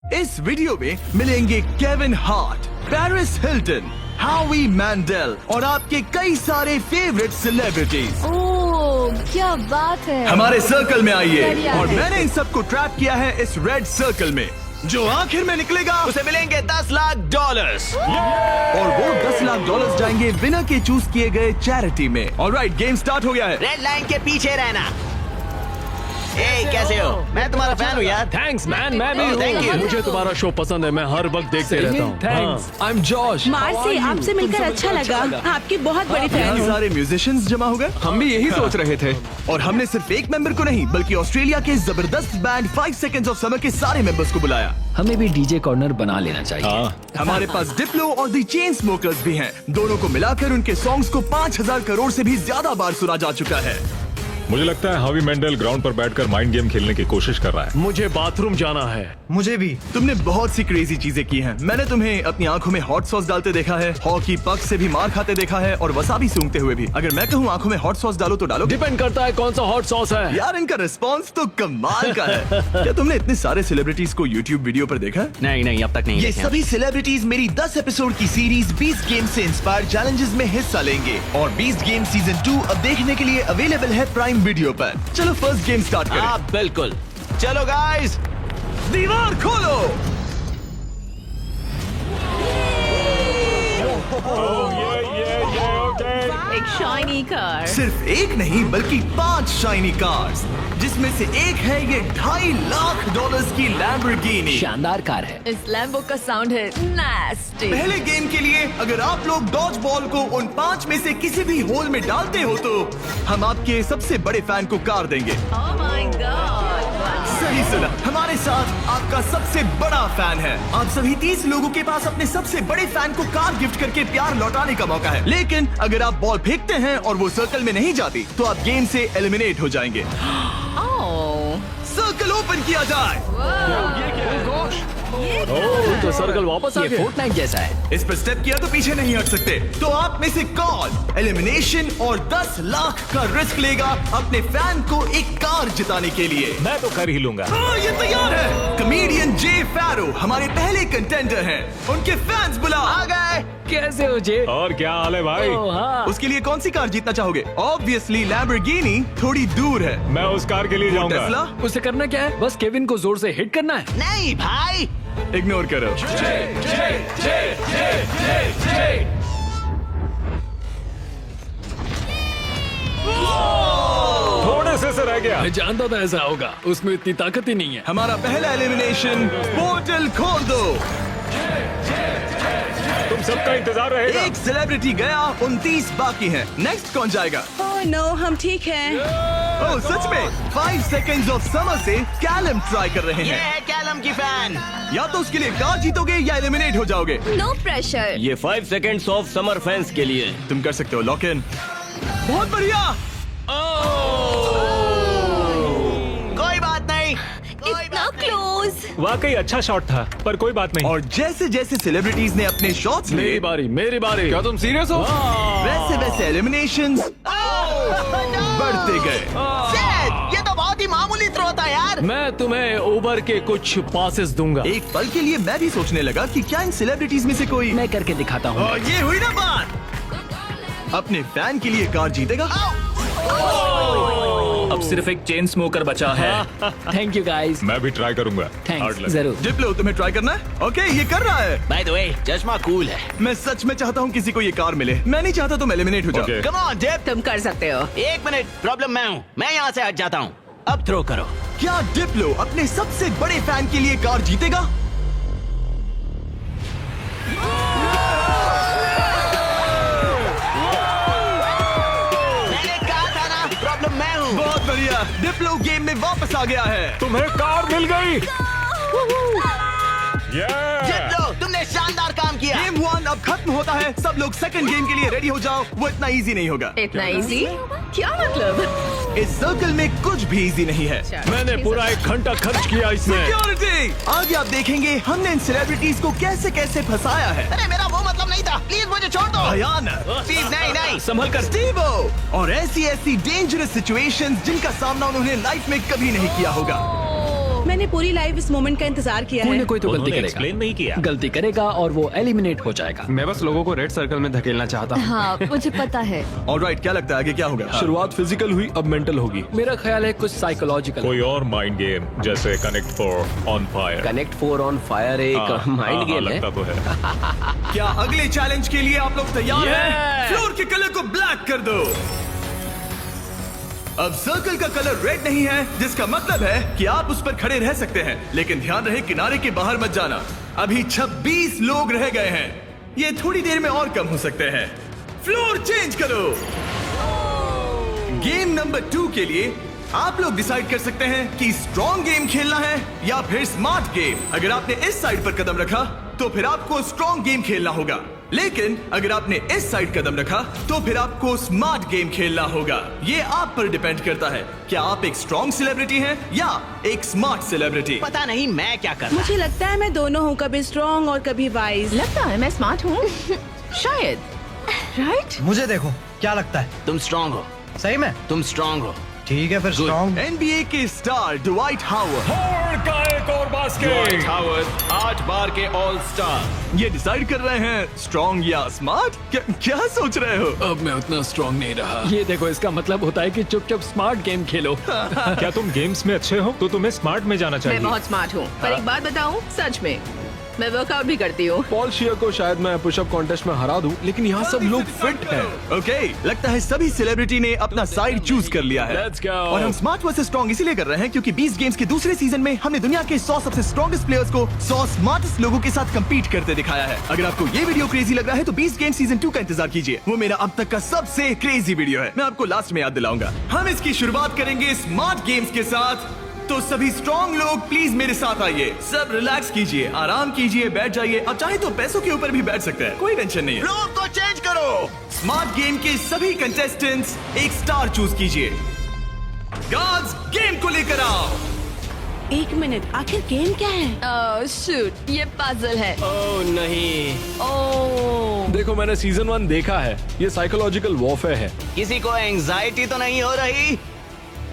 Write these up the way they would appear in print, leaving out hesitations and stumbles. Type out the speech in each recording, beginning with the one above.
इस वीडियो में मिलेंगे केविन हार्ट, पेरिस हिल्टन, हावी मैंडेल और आपके कई सारे फेवरेट सेलिब्रिटीज। ओह क्या बात है। हमारे सर्कल में आइए बढ़िया और है। मैंने इन सबको ट्रैप किया है इस रेड सर्कल में। जो आखिर में निकलेगा उसे मिलेंगे $10 लाख। और वो $10 लाख जाएंगे विनर के चूज किए गए चैरिटी में। ऑलराइट, गेम स्टार्ट हो गया है। रेड लाइन के पीछे रहना। कैसे हो? मैं तुम्हारा फैन हूँ यार। थैंक्स मैन, मैं भी Oh, thank you. हूँ। मुझे तुम्हारा शो पसंद है, मैं हर वक्त देखते रहता हूँ। Thanks, I am Josh. Marcy, आपसे मिलकर अच्छा लगा। आपकी बहुत बड़ी फैन यहाँ हूँ। सारे म्यूजिशियंस जमा हो गए। हम भी यही सोच रहे थे। और हमने सिर्फ एक मेंबर को नहीं बल्कि ऑस्ट्रेलिया के जबरदस्त बैंड 5 सेकंड्स ऑफ समर के सारे मेंबर्स को बुलाया। हमें भी डीजे कॉर्नर बना लेना चाहिए। हमारे पास डिप्लो और दी चेन स्मोकर्स भी हैं। दोनों को मिलाकर उनके सॉन्ग्स को 5000 करोड़ से भी ज्यादा बार सुना जा चुका है। मुझे लगता है हावी मेंडल ग्राउंड पर बैठकर माइंड गेम खेलने की कोशिश कर रहा है। मुझे बाथरूम जाना है। मुझे भी। तुमने बहुत सी क्रेजी चीजें की हैं। मैंने तुम्हें अपनी आंखों में हॉट सॉस डालते देखा है, हॉकी पक से भी मार खाते देखा है और वसाबी सूंघते हुए भी। अगर मैं कहूँ आंखों में हॉट सॉस डालो तो डालो? डिपेंड करता है कौन सा हॉट सॉस है। यार इनका रिस्पॉन्स तो कमाल का है। क्या तुमने इतने सारे सेलिब्रिटीज को यूट्यूब वीडियो पर देखा है? नहीं अब तक नहीं। ये सभी सेलिब्रिटीज मेरी 10 एपिसोड की सीरीज 20 गेम से इंस्पायर चैलेंजेस में हिस्सा लेंगे और 20 गेम सीजन 2 अब देखने के लिए अवेलेबल है प्राइम वीडियो पर। चलो फर्स्ट गेम स्टार्ट करें। हाँ बिल्कुल, चलो गाइस। दीवार खोलो। एक शाइनी कार। सिर्फ एक नहीं बल्कि 5 शाइनी कार्स, जिसमें से एक है ये $2.5 लाख की लैम्बोर्गिनी। शानदार कार है। इस लैम्बो का साउंड है नास्टी। पहले गेम के लिए अगर आप लोग डॉज बॉल को उन 5 में से किसी भी होल में डालते हो तो हम आपके सबसे बड़े फैन को कार देंगे। Oh my God. सही सुना, हमारे साथ आपका सबसे बड़ा फैन है। आप सभी 30 लोगों के पास अपने सबसे बड़े फैन को कार गिफ्ट करके प्यार लौटाने का मौका है। लेकिन अगर आप बॉल फेंकते हैं और वो सर्कल में नहीं जाती तो आप गेम से एलिमिनेट हो जाएंगे। ओह सर्कल ओपन किया जाए। तो सर्कल वापस आ ये गया। फोर्टनाइट जैसा है। इस पर स्टेप किया तो पीछे नहीं हट सकते। तो आप में से कौन एलिमिनेशन और 10 लाख का रिस्क लेगा अपने फैन को एक कार जिताने के लिए? मैं तो कर ही लूंगा। हाँ, ये तैयार है। कमेडियन जे फैरो हमारे पहले कंटेंडर हैं। उनके फैंस बुलाओ। आ गए। कैसे हो जे? और क्या हाल है भाई? ओह, हाँ। उसके लिए कौन सी कार जीतना चाहोगे? ऑब्वियसली लैम्बोर्गिनी थोड़ी दूर है। मैं उस कार के लिए जाऊंगा। टेस्ला उसे करना क्या है? बस केविन को जोर से हिट करना है। नहीं भाई, इग्नोर करो। थोड़े से रह गया। मैं जानता था ऐसा होगा, उसमें इतनी ताकत ही नहीं है। हमारा पहला एलिमिनेशन, पोर्टल खोल दो। तुम सबका इंतजार रहेगा। एक सेलिब्रिटी गया, 29 बाकी हैं। नेक्स्ट कौन जाएगा? ओह नो, हम ठीक हैं। ओह सच में 5 सेकंड्स ऑफ समर से कैलम ट्राई कर रहे ये हैं। है कैलम की फैन। या तो उसके लिए कार जीतोगे या एलिमिनेट हो जाओगे। No pressure. ये 5 सेकंड्स ऑफ समर फैंस के लिए। तुम कर सकते हो लॉक इन। बहुत बढ़िया। कोई बात नहीं, कोई इतना बात नहीं। क्लोज। वाकई अच्छा शॉट था, पर कोई बात नहीं। और जैसे जैसे सेलिब्रिटीज ने अपने शॉट्स मेरी लिए, बारी, मेरी बारी। क्या तुम सीरियस हो? वैसे वैसे एलिमिनेशंस बढ़ते गए। Shit, ये तो बहुत ही मामूली थ्रो था यार। मैं तुम्हें उबर के कुछ पासेस दूंगा। एक पल के लिए मैं भी सोचने लगा कि क्या इन सेलिब्रिटीज में से कोई मैं करके दिखाता हूँ। और ये हुई ना बात। अपने फैन के लिए कार जीतेगा। अब सिर्फ एक चेन स्मोकर बचा है। Thank you guys. मैं भी ट्राई करूंगा। Hard thanks, luck। जरूर। डिप्लो तुम्हें ट्राई करना है? ओके, ये कर रहा है। बाय द वे, चश्मा कूल है। मैं सच में चाहता हूँ किसी को ये कार मिले। मैं नहीं चाहता तुम एलिमिनेट हो जाओ। Okay। कम ऑन डिप, तुम कर सकते हो। एक मिनट, प्रॉब्लम मैं हूँ। मैं यहाँ से हट जाता हूँ। अब थ्रो करो। क्या डिप्लो अपने सबसे बड़े फैन के लिए कार जीतेगा? मैंने कहा था ना, प्रॉब्लम मैं हूँ। बहुत बढ़िया, डिप्लो गेम में वापस आ गया है। तुम्हें कार मिल गई। जीत लो, तुमने शानदार काम किया। गेम 1 अब खत्म होता है। सब लोग सेकंड गेम के लिए रेडी हो जाओ। वो इतना इजी नहीं होगा। इतना इजी? क्या मतलब? इस सर्कल में कुछ भी इजी नहीं है। मैंने पूरा 1 घंटा खर्च किया इसमें। सिक्योरिटी, आगे आप देखेंगे हमने इन सेलिब्रिटीज को कैसे कैसे फंसाया है। अरे मेरा वो मतलब नहीं था, प्लीज मुझे छोड़ दो। भयानक। प्लीज नहीं नहीं। संभल कर। स्टीवो, और ऐसी ऐसी डेंजरस सिचुएशंस जिनका सामना उन्होंने लाइफ में कभी नहीं किया होगा। मैंने पूरी लाइफ इस मोमेंट का इंतजार किया कोई है। ना कोई तो गलती उन्होंने करेगा। एक्सप्लेन नहीं किया। गलती करेगा और वो एलिमिनेट हो जाएगा। मैं बस लोगों को रेड सर्कल में धकेलना चाहता हूँ। हाँ मुझे पता है। ऑलराइट, क्या लगता है आगे क्या होगा? शुरुआत फिजिकल हुई, अब मेंटल होगी। मेरा ख्याल है कुछ साइकोलॉजिकल। कोई और माइंड गेम जैसे connect for on fire. Connect 4 on fire एक माइंड गेम है। लगता तो है। क्या अगले चैलेंज के लिए आप लोग तैयार हैं? फ्लोर के कलर को ब्लैक कर दो। अब सर्कल का कलर रेड नहीं है, जिसका मतलब है कि आप उस पर खड़े रह सकते हैं, लेकिन ध्यान रहे किनारे के बाहर मत जाना। अभी 26 लोग रह गए हैं, ये थोड़ी देर में और कम हो सकते हैं। फ्लोर चेंज करो। गेम नंबर 2 के लिए आप लोग डिसाइड कर सकते हैं कि स्ट्रॉन्ग गेम खेलना है या फिर स्मार्ट गेम। अगर आपने इस साइड पर कदम रखा तो फिर आपको स्ट्रॉन्ग गेम खेलना होगा, लेकिन अगर आपने इस साइड कदम रखा तो फिर आपको स्मार्ट गेम खेलना होगा। ये आप पर डिपेंड करता है, क्या आप एक स्ट्रॉन्ग सेलिब्रिटी हैं या एक स्मार्ट सेलिब्रिटी। पता नहीं मैं क्या कर रहा। मुझे लगता है मैं दोनों हूँ, कभी स्ट्रॉन्ग और कभी वाइज। लगता है मैं स्मार्ट हूँ। शायद। राइट। मुझे देखो, क्या लगता है? तुम स्ट्रांग हो, सही में? तुम स्ट्रांग हो। ठीक है फिर स्ट्रॉन्ग। NBA के स्टार ड्वाइट हावर्ड। का एक और बास्केट। 8 बार के ऑल स्टार। ये डिसाइड कर रहे हैं स्ट्रॉन्ग या स्मार्ट। क्या सोच रहे हो? अब मैं उतना स्ट्रांग नहीं रहा। ये देखो, इसका मतलब होता है कि चुपचाप स्मार्ट गेम खेलो। क्या तुम गेम्स में अच्छे हो तो तुम्हें स्मार्ट में जाना मैं चाहिए। बहुत स्मार्ट हूँ, पर एक बात बताऊँ, सच में मैं वर्कआउट भी करती हूँ। पॉल शियर को शायद मैं पुशअप कॉन्टेस्ट में हरा दूं, लेकिन यहाँ सब लोग फिट हैं। ओके, लगता है सभी सेलिब्रिटी ने अपना साइड चूज कर लिया है। Let's go. और हम स्मार्ट वर्सेस स्ट्रॉन्ग इसीलिए कर रहे हैं क्योंकि 20 गेम्स के दूसरे सीजन में हमने दुनिया के 100 सबसे स्ट्रॉन्गेस्ट प्लेयर्स को 100 स्मार्टेस्ट लोगों के साथ कम्पीट करते दिखाया है। अगर आपको ये वीडियो क्रेजी लग रहा है तो 20 गेम सीजन 2 का इंतजार कीजिए। वो मेरा अब तक का सबसे क्रेजी वीडियो है, मैं आपको लास्ट में याद दिलाऊंगा। हम इसकी शुरुआत करेंगे स्मार्ट गेम्स के साथ। तो सभी स्ट्रॉन्ग लोग प्लीज मेरे साथ आइए। सब रिलैक्स कीजिए, आराम कीजिए, बैठ जाइए। अब चाहे तो पैसों के ऊपर भी बैठ सकते हैं, कोई टेंशन नहीं है। फ्लोर को चेंज करो। स्मार्ट गेम के सभी कंटेस्टेंट्स एक स्टार चूज कीजिए। गार्ड्स, गेम को लेकर आओ। 1 मिनट, आखिर गेम क्या है? शूट, ये पजल है। ओह नहीं। ओह देखो, मैंने सीजन 1 देखा है, ये साइकोलॉजिकल वॉरफेयर है। किसी को एंजाइटी तो नहीं हो रही?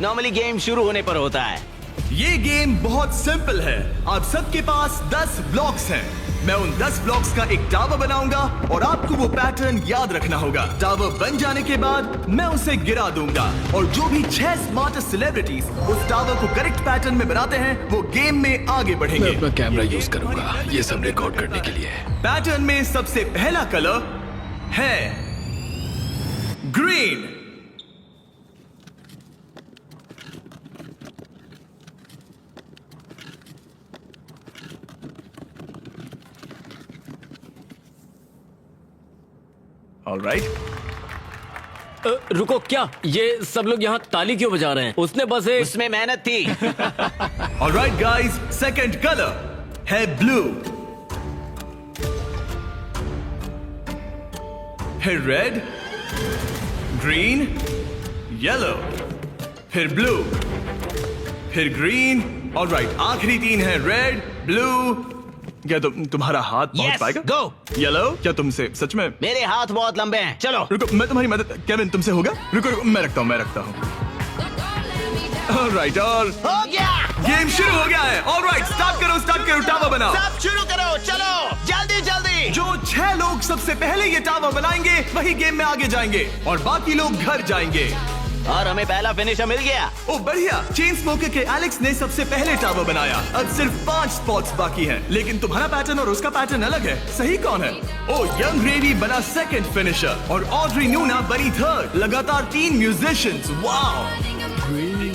नॉर्मली गेम शुरू होने पर होता है। ये गेम बहुत सिंपल है। आप सबके पास 10 ब्लॉक्स हैं। मैं उन 10 ब्लॉक्स का एक टावर बनाऊंगा और आपको वो पैटर्न याद रखना होगा। टावर बन जाने के बाद मैं उसे गिरा दूंगा और जो भी 6 स्मार्टेस्ट सेलिब्रिटीज उस टावर को करेक्ट पैटर्न में बनाते हैं वो गेम में आगे मैं बढ़ेंगे। अपना कैमरा यूज करूंगा ये सब रिकॉर्ड करने के लिए। पैटर्न में सबसे पहला कलर है ग्रीन। ऑलराइट, रुको, क्या ये सब लोग यहाँ ताली क्यों बजा रहे हैं? उसने बस एक उसमें मेहनत थी। ऑलराइट गाइस, सेकंड कलर है ब्लू। फिर रेड, ग्रीन, येलो, फिर ब्लू, फिर ग्रीन। ऑलराइट, आखिरी 3 है रेड, ब्लू। क्या तुम्हारा हाथ पहुंच Yes, पाएगा? go. येलो, क्या तुमसे सच में? मेरे हाथ बहुत लंबे हैं, चलो। रुको, मैं तुम्हारी मदद। केविन, तुमसे होगा? रुको, मैं रखता हूँ। ऑलराइट, और हो गया। गेम शुरू हो गया है। ऑलराइट, स्टार्ट करो, टावर बनाओ। सब शुरू करो, चलो जल्दी जल्दी। जो 6 लोग सबसे पहले ये टावर बनाएंगे वही गेम में आगे जाएंगे और बाकी लोग घर जाएंगे। और हमें पहला फिनिशर मिल गया। ओ बढ़िया, चेन स्मोकर के एलेक्स ने सबसे पहले टावर बनाया। अब सिर्फ 5 स्पॉट्स बाकी हैं, लेकिन तुम्हारा पैटर्न और उसका पैटर्न अलग है। सही कौन है? ओ, यंग रेडी बना सेकंड फिनिशर और ऑड्री न्यूना बनी थर्ड। लगातार 3 म्यूजिशियंस। वाओ,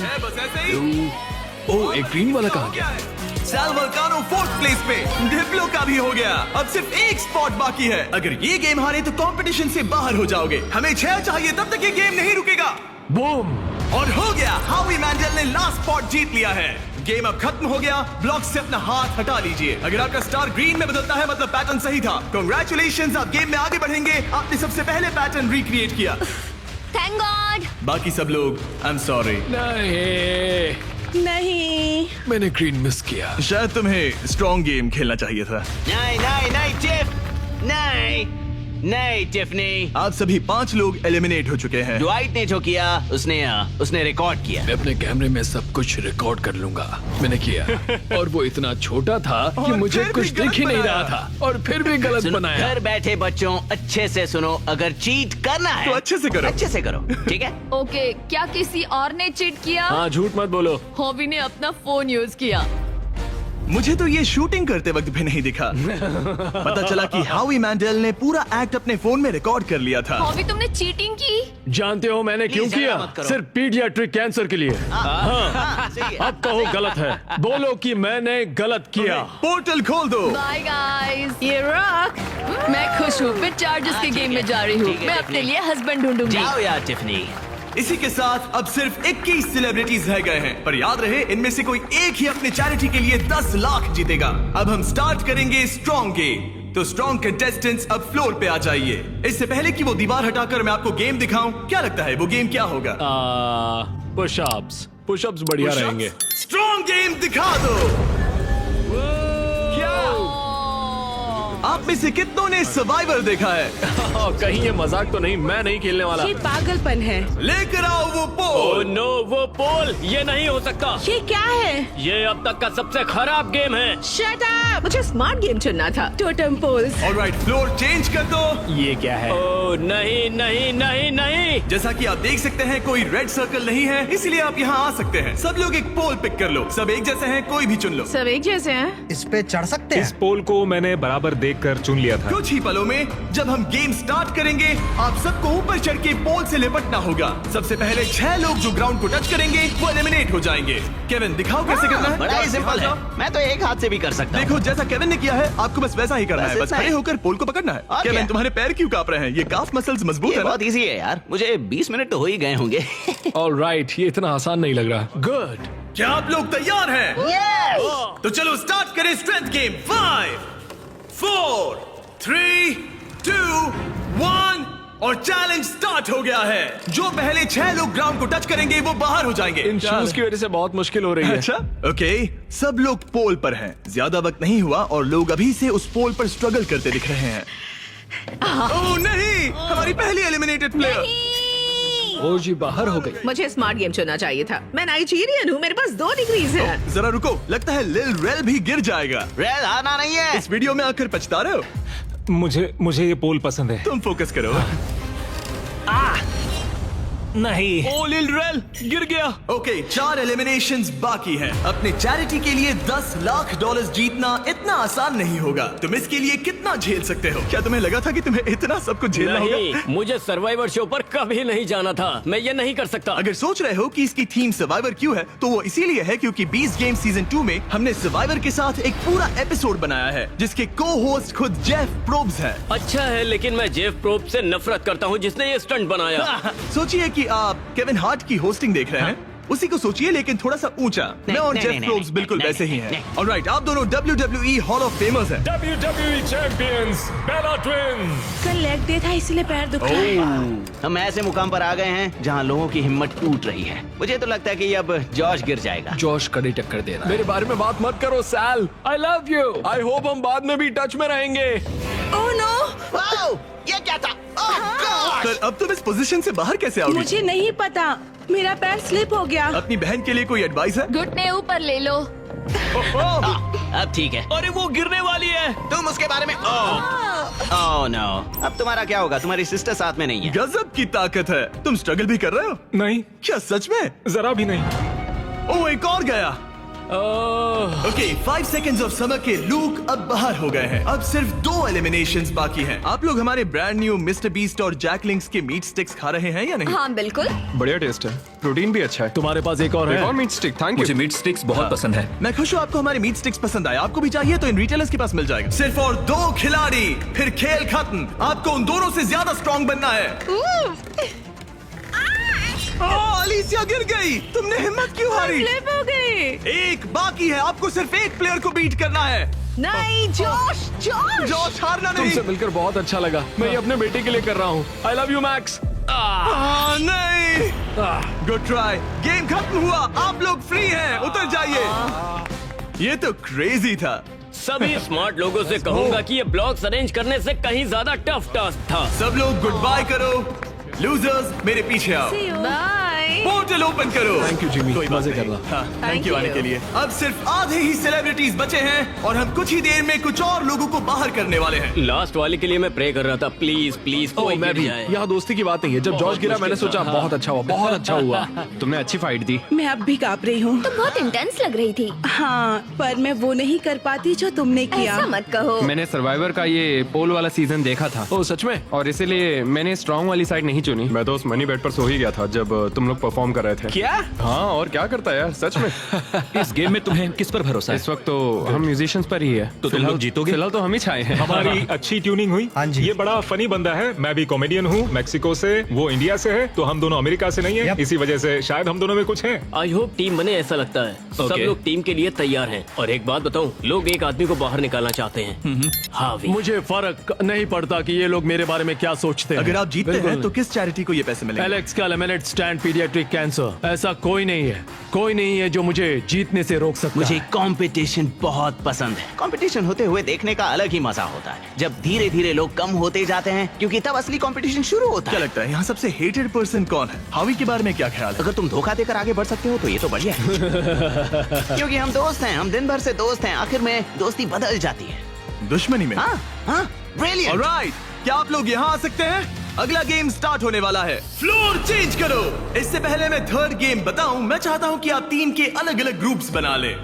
है बस ऐसे ही। ओह, एक ग्रीन वाला कहाँ गया? सैल वल्कानो 4th प्लेस पे। डिप्लो का भी हो गया। अब सिर्फ 1 स्पॉट बाकी है। अगर ये गेम हारे तो कंपटीशन से बाहर हो जाओगे। हमें 6 चाहिए, तब तक ये गेम नहीं रुकेगा। बूम! और हो गया, हावी मैंडल ने लास्ट स्पॉट जीत लिया है। गेम अब खत्म हो गया। ब्लॉक से अपना हाथ हटा लीजिए। अगर आपका स्टार ग्रीन में बदलता है मतलब पैटर्न सही था। कांग्रेचुलेशंस, आप गेम में आगे बढ़ेंगे। आपने सबसे पहले पैटर्न रिक्रिएट किया। Thank God. बाकी सब लोग आई एम सॉरी। नहीं, मैंने ग्रीन मिस किया। शायद तुम्हें स्ट्रॉन्ग गेम खेलना चाहिए था। नहीं नहीं नहीं चिप, नहीं। नहीं टिफनी, आप सभी 5 लोग एलिमिनेट हो चुके हैं। ड्वाइट ने जो किया उसने रिकॉर्ड किया। मैं अपने कैमरे में सब कुछ रिकॉर्ड कर लूंगा। मैंने किया और वो इतना छोटा था कि और मुझे फिर कुछ भी दिख ही गलत नहीं रहा बनाया। था और फिर भी गलत बनाया। घर बैठे बच्चों अच्छे से सुनो, अगर चीट करना है तो अच्छे से करो। अच्छे से करो, ठीक है? ओके, क्या किसी और ने चीट किया? हाँ, झूठ मत बोलो। हॉबी ने अपना फोन यूज किया। मुझे तो ये शूटिंग करते वक्त भी नहीं दिखा। पता चला कि हावी मैंडल ने पूरा एक्ट अपने फोन में रिकॉर्ड कर लिया था। हॉबी, तुमने चीटिंग की? जानते हो मैंने क्यों झगड़ा किया? मत करो। सिर्फ पीडियाट्रिक कैंसर के लिए। हाँ, सही है। अब कहो गलत है। बोलो कि मैंने गलत किया। पोर्टल खोल दो। बाय गाइस, ये रॉक। मैं खुश हूँ, मैं चार्जर्स के गेम में जा रही हूँ। ठीक है, मैं ठीक अपने है। लिए हस्बैंड ढूंढूंगी। जाओ यार टिफनी। इसी के साथ अब सिर्फ 21 सेलिब्रिटीज रह गए हैं, पर याद रहे इनमें से कोई एक ही अपने चैरिटी के लिए 10 लाख जीतेगा। अब हम स्टार्ट करेंगे स्ट्रॉन्ग गेम। तो स्ट्रॉन्ग कंटेस्टेंट्स अब फ्लोर पे आ जाइए। इससे पहले कि वो दीवार हटाकर मैं आपको गेम दिखाऊं, क्या लगता है वो गेम क्या होगा? पुशअप्स। पुशअप्स बढ़िया रहेंगे। स्ट्रॉन्ग गेम दिखा दो। क्या आप में से कितनों ने सर्वाइवर देखा है? कहीं ये मजाक तो नहीं? मैं नहीं खेलने वाला। ये पागलपन है। लेकर आओ वो ओह पोल। नो, वो पोल, ये नहीं हो सकता। ये क्या है? ये अब तक का सबसे खराब गेम है। Shut up. मुझे स्मार्ट गेम चुनना था। Totem poles. Alright, floor change कर दो। ये क्या है? ओह नहीं नहीं नहीं नहीं। जैसा कि आप देख सकते हैं कोई रेड सर्कल नहीं है, इसलिए आप यहाँ आ सकते हैं। सब लोग एक पोल पिक कर लो। सब एक जैसे हैं, कोई भी चुन लो। सब एक जैसे हैं। इस पे चढ़ सकते इस हैं? पोल को मैंने बराबर देखकर चुन लिया था। कुछ ही पलों में जब हम गेम स्टार्ट करेंगे, आप सबको ऊपर चढ़ के पोल से लिपटना होगा। सबसे पहले 6 लोग जो ग्राउंड को टच करेंगे वो एलिमिनेट हो जाएंगे। केविन, दिखाओ कैसे करना है। बड़ा ही सिंपल है, मैं तो एक हाथ से भी कर सकता हूँ। देखो जैसा केविन ने किया है, आपको बस वैसा ही करना बस है। बस इतना ही। खड़े होकर पोल को पकड़ना है। और केविन, क्या? तुम्हारे पैर क्यों कांप रहे हैं? ये काफ मसल्स मजबूत ये है ना? बहुत इजी है यार, मुझे 20 मिनट तो हो ही गए होंगे। ऑलराइट, ये इतना आसान नहीं लग रहा। गुड। क्या आप लोग तैयार हैं? तो चलो स्टार्ट करें स्ट्रेंथ गेम। 5, 4, 3, 2, 1 और चैलेंज स्टार्ट हो गया है। जो पहले 6 लोग ग्राउंड को टच करेंगे वो बाहर हो जाएंगे। इन शूज की वजह से बहुत मुश्किल हो रही है। अच्छा, ओके, सब लोग पोल पर हैं। ज्यादा वक्त नहीं हुआ और लोग अभी से उस पोल पर स्ट्रगल करते दिख रहे हैं। ओह नहीं, हमारी पहली एलिमिनेटेड प्लेयर। ओ जी, बाहर हो गई। मुझे स्मार्ट गेम चुनना चाहिए था। मैं नाइजीरियन हूँ, मेरे पास 2 डिग्रीज है। जरा रुको, लगता है लिल रेल भी गिर जाएगा। रेल आना नहीं है। इस वीडियो में आकर पछता रहे हो? मुझे ये पोल पसंद है। तुम फोकस करो। नहीं। ओ लिल रेल गिर गया। ओके, 4 एलिमिनेशंस बाकी हैं। अपने चैरिटी के लिए $10 लाख जीतना इतना आसान नहीं होगा। तुम इसके लिए कितना झेल सकते हो? क्या तुम्हें लगा था कि तुम्हें इतना सब कुछ झेलना नहीं, होगा? मुझे सर्वाइवर शो पर कभी नहीं जाना था। मैं ये नहीं कर सकता। अगर सोच रहे हो कि इसकी थीम सर्वाइवर क्यों है, तो वो इसीलिए है क्योंकि 20 गेम सीजन 2 में हमने सर्वाइवर के साथ एक पूरा एपिसोड बनाया है, जिसके को होस्ट खुद जेफ प्रोब्स है। अच्छा है, लेकिन मैं जेफ प्रोब से नफरत करता हूँ जिसने ये स्टंट बनाया। सोचिए कि आप केविन हार्ट की होस्टिंग देख रहे हैं, उसी को सोचिए लेकिन थोड़ा सा ऊंचा। मैं और नहीं, जेफ नहीं, प्रोब्स नहीं, बिल्कुल नहीं, वैसे ही नहीं, हैं। ऑलराइट, आप दोनों WWE हॉल ऑफ फेमर्स हैं। WWE चैंपियंस बेला ट्विन्स। कल लेग डे था इसलिए पैर दुख रहा है। हम ऐसे मुकाम पर आ गए हैं जहाँ लोगों की हिम्मत टूट रही है। मुझे तो लगता है कि अब जॉर्ज गिर जाएगा। जॉश कड़ी टक्कर दे रहा है। मेरे बारे में बात मत करो Sal. I love you. I hope हम बाद में भी टच में रहेंगे। ओह नो, वाओ, ये क्या था? ओह गॉड! पर अब तुम इस पोजीशन से बाहर कैसे आओगे? मुझे नहीं पता, मेरा पैर स्लिप हो गया। अपनी बहन के लिए कोई एडवाइस है? घुटने ऊपर ले लो। अब ठीक है। अरे वो गिरने वाली है। तुम उसके बारे में ओह नो। अब तुम्हारा क्या होगा? तुम्हारी सिस्टर साथ में नहीं है। गजब की ताकत है। तुम स्ट्रगल भी कर रहे हो? नहीं, क्या सच में? जरा भी नहीं। ओह, एक और गया। ओके, 5 सेकंड्स ऑफ समर के लूक अब बाहर हो गए हैं। अब सिर्फ 2 एलिमिनेशंस बाकी हैं। आप लोग हमारे ब्रांड न्यू मिस्टर बीस्ट और जैकलिंग्स के मीट स्टिक्स खा रहे हैं या नहीं? हाँ बिल्कुल। बढ़िया टेस्ट है, प्रोटीन भी अच्छा है। तुम्हारे पास एक और एक है? और मीट स्टिक, थैंक यू। मुझे मीट स्टिक्स बहुत पसंद है। मैं खुश हूँ आपको हमारे मीट स्टिक्स पसंद आए। आपको भी चाहिए तो इन रिटेलर्स के पास मिल जाएगा। सिर्फ और 2 खिलाड़ी, फिर खेल खत्म। आपको उन दोनों से ज्यादा स्ट्रॉन्ग बनना है। अलीसिया गिर गई। तुमने हिम्मत क्यों हारी? स्लिप हो गई। एक बाकी है, आपको सिर्फ एक प्लेयर को बीट करना है। नहीं जॉश, जॉश। जॉश, हारना नहीं। तुमसे मिलकर बहुत अच्छा लगा। मैं ये अपने बेटे के लिए कर रहा हूँ। आई लव यू मैक्स। नहीं, गुड ट्राई। गेम खत्म हुआ, आप लोग फ्री हैं, उतर जाइए। ये तो क्रेजी था। सभी स्मार्ट लोगों से कहूंगा कि ये ब्लॉक्स अरेंज करने से कहीं ज्यादा टफ टास्क था। सब लोग गुड बाय करो। लूजर्स मेरे पीछे आओ। बाय। पोर्टल ओपन करो। थैंक यू जिमी, कोई बात मजे नहीं। कर रहा। हाँ, थैंक यू you. आने के लिए। अब सिर्फ आधे ही सेलिब्रिटीज बचे हैं और हम कुछ ही देर में कुछ और लोगों को बाहर करने वाले हैं। लास्ट वाले के लिए मैं प्रे कर रहा था, प्लीज प्लीज ओ कोई मैं गिर भी। जाए। यहाँ दोस्ती की बात नहीं है। जब जॉर्ज गिरा मैंने सोचा बहुत अच्छा हुआ, बहुत अच्छा हुआ। तुमने अच्छी फाइट दी। मैं अब भी कांप रही हूँ। बहुत इंटेंस लग रही थी। हाँ, पर मैं वो नहीं कर पाती जो तुमने किया। ऐसा मत कहो। मैंने सर्वाइवर का ये पोल वाला सीजन देखा था ओ सच में? और इसीलिए मैंने स्ट्रांग वाली साइड नहीं चुनी। मैं तो उस मनी बेड पर सो ही गया था जब तुम लोग परफॉर्म कर रहे थे। क्या? हाँ, और क्या करता है यार, सच में। इस गेम में तुम्हें किस पर भरोसा है? इस वक्त तो हम म्यूजिशियंस पर ही है। तो तुम लोग जीतोगे? फिलहाल तो हम ही छाए हैं। हमारी अच्छी ट्यूनिंग हुई। हाँ जी। ये बड़ा फनी बंदा है। मैं भी कॉमेडियन हूँ, मैक्सिको से, वो इंडिया से है, तो हम दोनों अमेरिका से नहीं है। Yep. इसी वजह से शायद हम दोनों में कुछ है। आई होप टीम बने, ऐसा लगता है। सब Okay. लोग टीम के लिए तैयार हैं। और एक बात बताऊं, लोग एक आदमी को बाहर निकालना चाहते हैं। हावी। मुझे फर्क नहीं पड़ता कि ये लोग मेरे बारे में क्या सोचते हैं। अगर आप जीतते हैं तो किस चैरिटी को ये पैसे मिलेंगे? एलेक्स का लेमिनेट स्टैंड पीडियाट्रिक कैंसर। ऐसा कोई नहीं है, कोई नहीं है जो मुझे जीतने से रोक सकता मुझे है। कंपटीशन बहुत पसंद है। कंपटीशन होते हुए देखने का अलग ही मजा होता है, जब धीरे धीरे लोग कम होते जाते हैं, क्योंकि तब असली कंपटीशन शुरू होता क्या है। लगता है यहाँ सबसे हेटेड पर्सन कौन है? हावी के बारे में क्या ख्याल है? अगर तुम धोखा देकर आगे बढ़ सकते हो तो ये तो बढ़िया है। क्योंकि हम दोस्त हैं, हम दिन भर से दोस्त हैं, आखिर में दोस्ती बदल जाती है। दुश्मनी में। हाँ हाँ, ब्रिलियंट। ऑलराइट, क्या आप लोग यहाँ आ सकते हैं? अगला गेम स्टार्ट होने वाला है। फ्लोर चेंज करो। इससे पहले मैं थर्ड गेम बताऊं, मैं चाहता हूं कि आप टीम के अलग अलग ग्रुप्स बना लें।